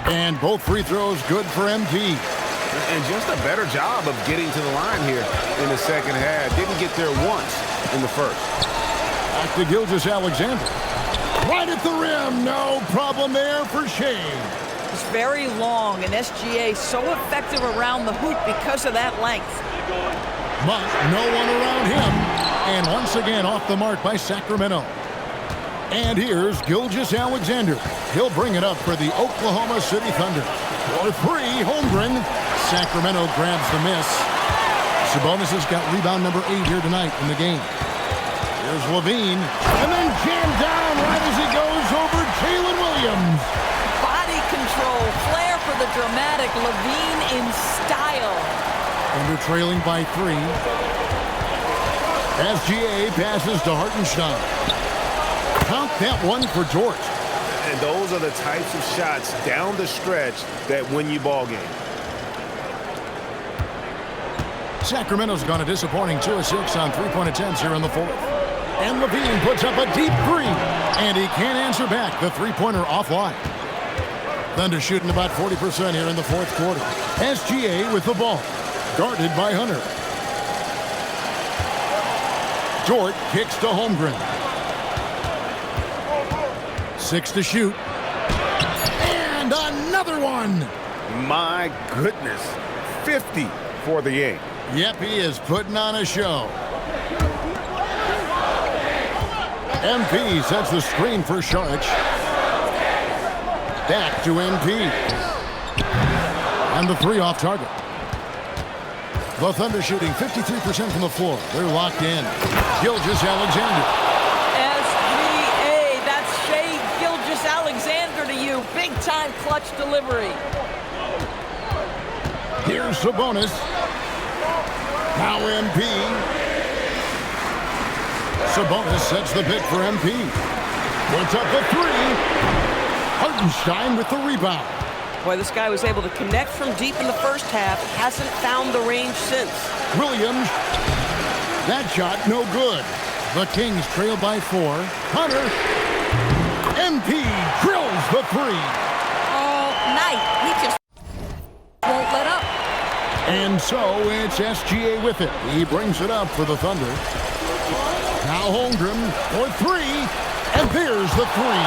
Speaker 13: And both free throws good for MP.
Speaker 10: And just a better job of getting to the line here in the second half. Didn't get there once in the first.
Speaker 13: Back to Gilgeous-Alexander. Right at the rim. No problem there for Shai.
Speaker 15: It's very long, and SGA so effective around the hoop because of that length.
Speaker 13: But no one around him. And once again off the mark by Sacramento. And here's Gilgeous-Alexander. He'll bring it up for the Oklahoma City Thunder. For 3, Holmgren. Sacramento grabs the miss. Sabonis has got rebound number 8 here tonight in the game. Here's Levine. And then jammed down right as he goes over Jalen Williams.
Speaker 15: Body control, flair for the dramatic. Levine in style.
Speaker 13: Thunder trailing by 3. SGA passes to Hartenstein. Count that one for Dort.
Speaker 10: And those are the types of shots down the stretch that win you ball games.
Speaker 13: Sacramento's gone a disappointing 2 of 6 on three-point attempts here in the fourth. And Levine puts up a deep three, and he can't answer back. The three-pointer offline. Thunder shooting about 40% here in the fourth quarter. SGA with the ball, guarded by Hunter. Dort kicks to Holmgren. 6 to shoot. And another one.
Speaker 10: My goodness. 50 for the game.
Speaker 13: Yep, he is putting on a show. MP sets the screen for Saric. Back to MP. And the three off target. The Thunder shooting 53% from the floor. They're locked in. Gilgeous-Alexander.
Speaker 15: SGA, that's Shai Gilgeous-Alexander to you. Big-time clutch delivery.
Speaker 13: Here's Sabonis. Now MP. Sabonis sets the pick for MP. Puts up the three. Hartenstein with the rebound.
Speaker 15: Boy, this guy was able to connect from deep in the first half. Hasn't found the range since.
Speaker 13: Williams. That shot no good. The Kings trail by 4. Hunter. MP drills the three.
Speaker 15: All night. He just won't let up.
Speaker 13: And so it's SGA with it. He brings it up for the Thunder. Now Holmgren for 3. And there's the three.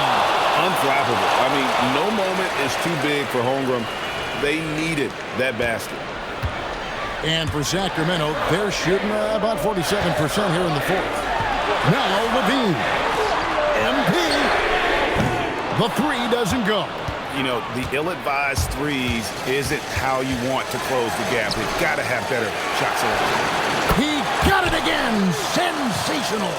Speaker 10: Unflappable. I mean, no moment is too big for Holmgren. They needed that basket.
Speaker 13: And for Sacramento, they're shooting about 47% here in the fourth. Now Levine. MP. The three doesn't go.
Speaker 10: You know, the ill-advised threes isn't how you want to close the gap. They've got to have better shot selection.
Speaker 13: He got it again. Sensational.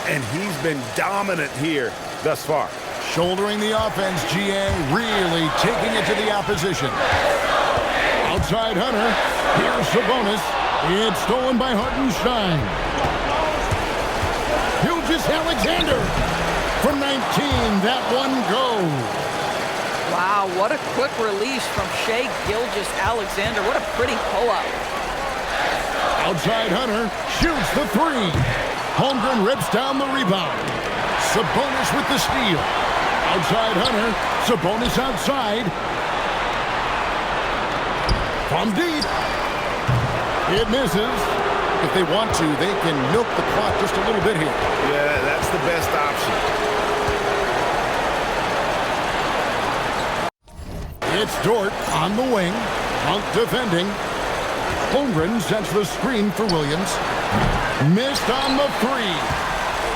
Speaker 10: And he's been dominant here thus far.
Speaker 13: Shouldering the offense, GA really taking it to the opposition. Outside Hunter. Here's Sabonis. It's stolen by Hartenstein. Gilgeous-Alexander. From 19, that one goes.
Speaker 15: Wow, what a quick release from Shai Gilgeous-Alexander. What a pretty pull-up.
Speaker 13: Outside Hunter shoots the three. Holmgren rips down the rebound. Sabonis with the steal. Outside Hunter. Sabonis outside. From deep. It misses. If they want to, they can milk the clock just a little bit here.
Speaker 10: Yeah, that's the best option.
Speaker 13: It's Dort on the wing. Monk defending. Holmgren sets the screen for Williams. Missed on the three.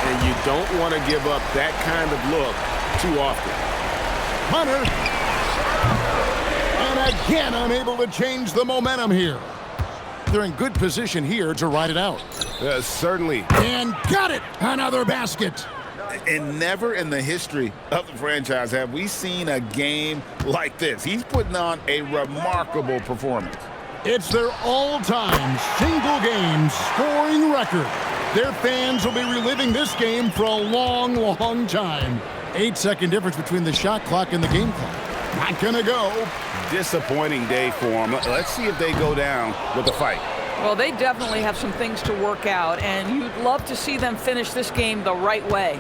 Speaker 10: And you don't want to give up that kind of look too often.
Speaker 13: Hunter. And again unable to change the momentum here. They're in good position here to ride it out.
Speaker 10: Certainly.
Speaker 13: And got it! Another basket.
Speaker 14: And never in the history of the franchise have we seen a game like this. He's putting on a remarkable performance.
Speaker 13: It's their all-time single-game scoring record. Their fans will be reliving this game for a long, long time. 8-second difference between the shot clock and the game clock. Not gonna go.
Speaker 10: Disappointing day for them. Let's see if they go down with a fight.
Speaker 15: Well, they definitely have some things to work out, and you'd love to see them finish this game the right way.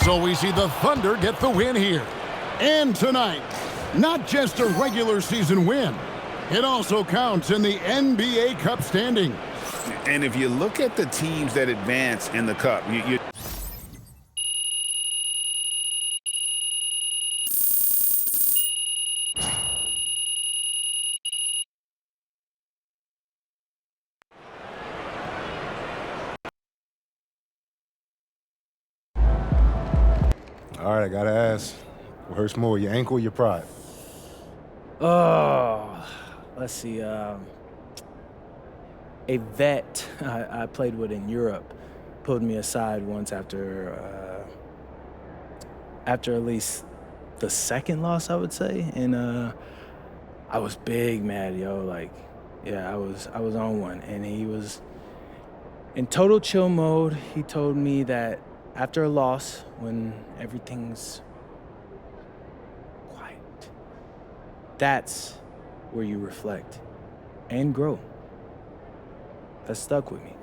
Speaker 13: So we see the Thunder get the win here. And tonight, not just a regular season win, it also counts in the NBA Cup standing.
Speaker 10: And if you look at the teams that advance in the Cup, you
Speaker 12: All right, I gotta ask. What hurts more, your ankle or your pride?
Speaker 11: Oh, let's see. A vet I played with in Europe pulled me aside once after at least the second loss, I would say, and I was big mad, yo. Like, yeah, I was on one, and he was in total chill mode. He told me that after a loss, when everything's quiet, that's where you reflect and grow. That stuck with me.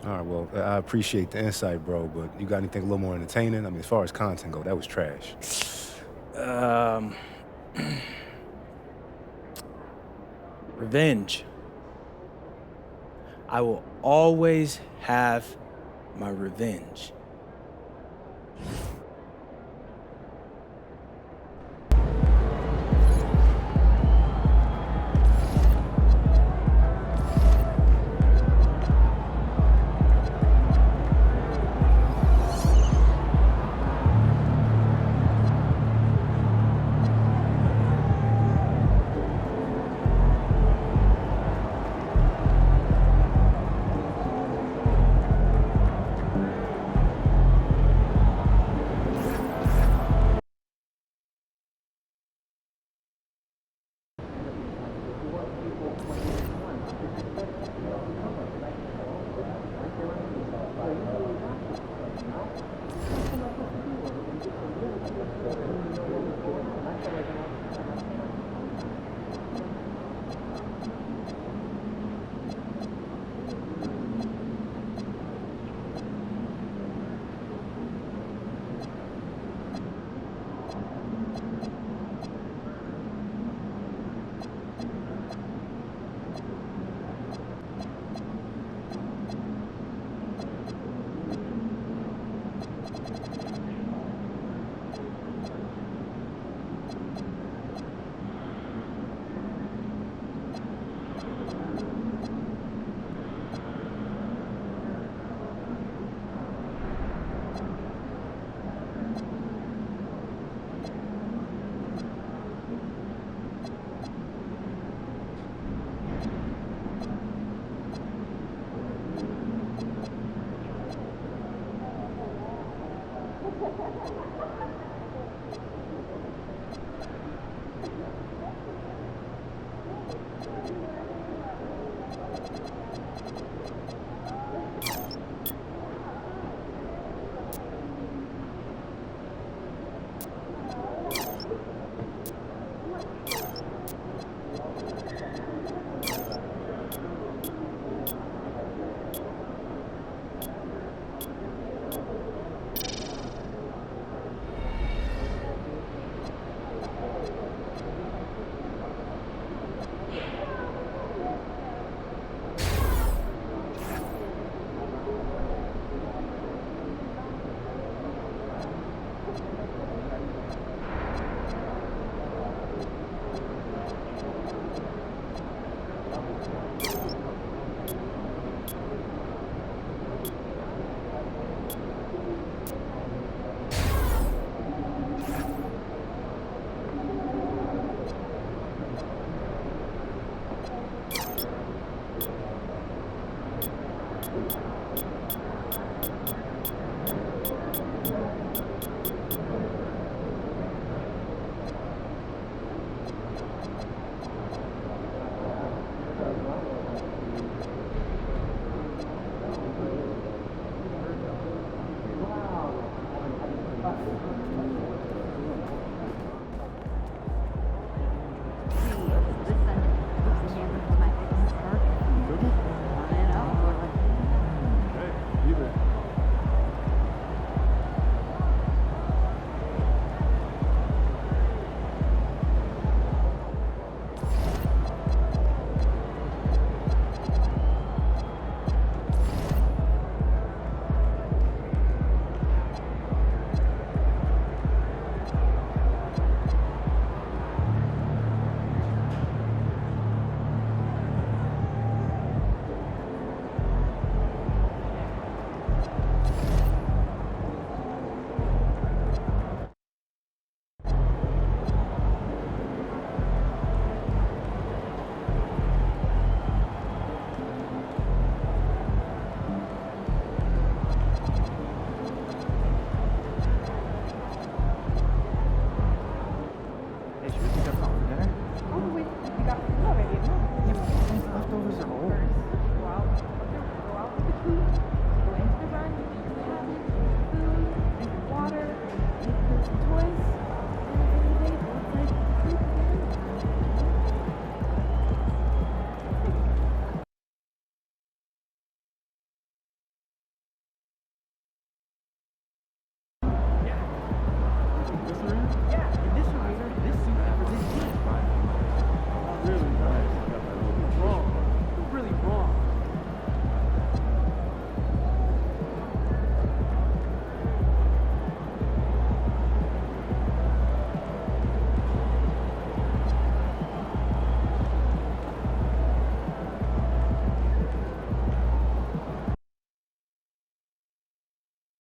Speaker 12: All right, well, I appreciate the insight, bro, but you got anything a little more entertaining? I mean, as far as content go, that was trash.
Speaker 11: Revenge. I will always have my revenge.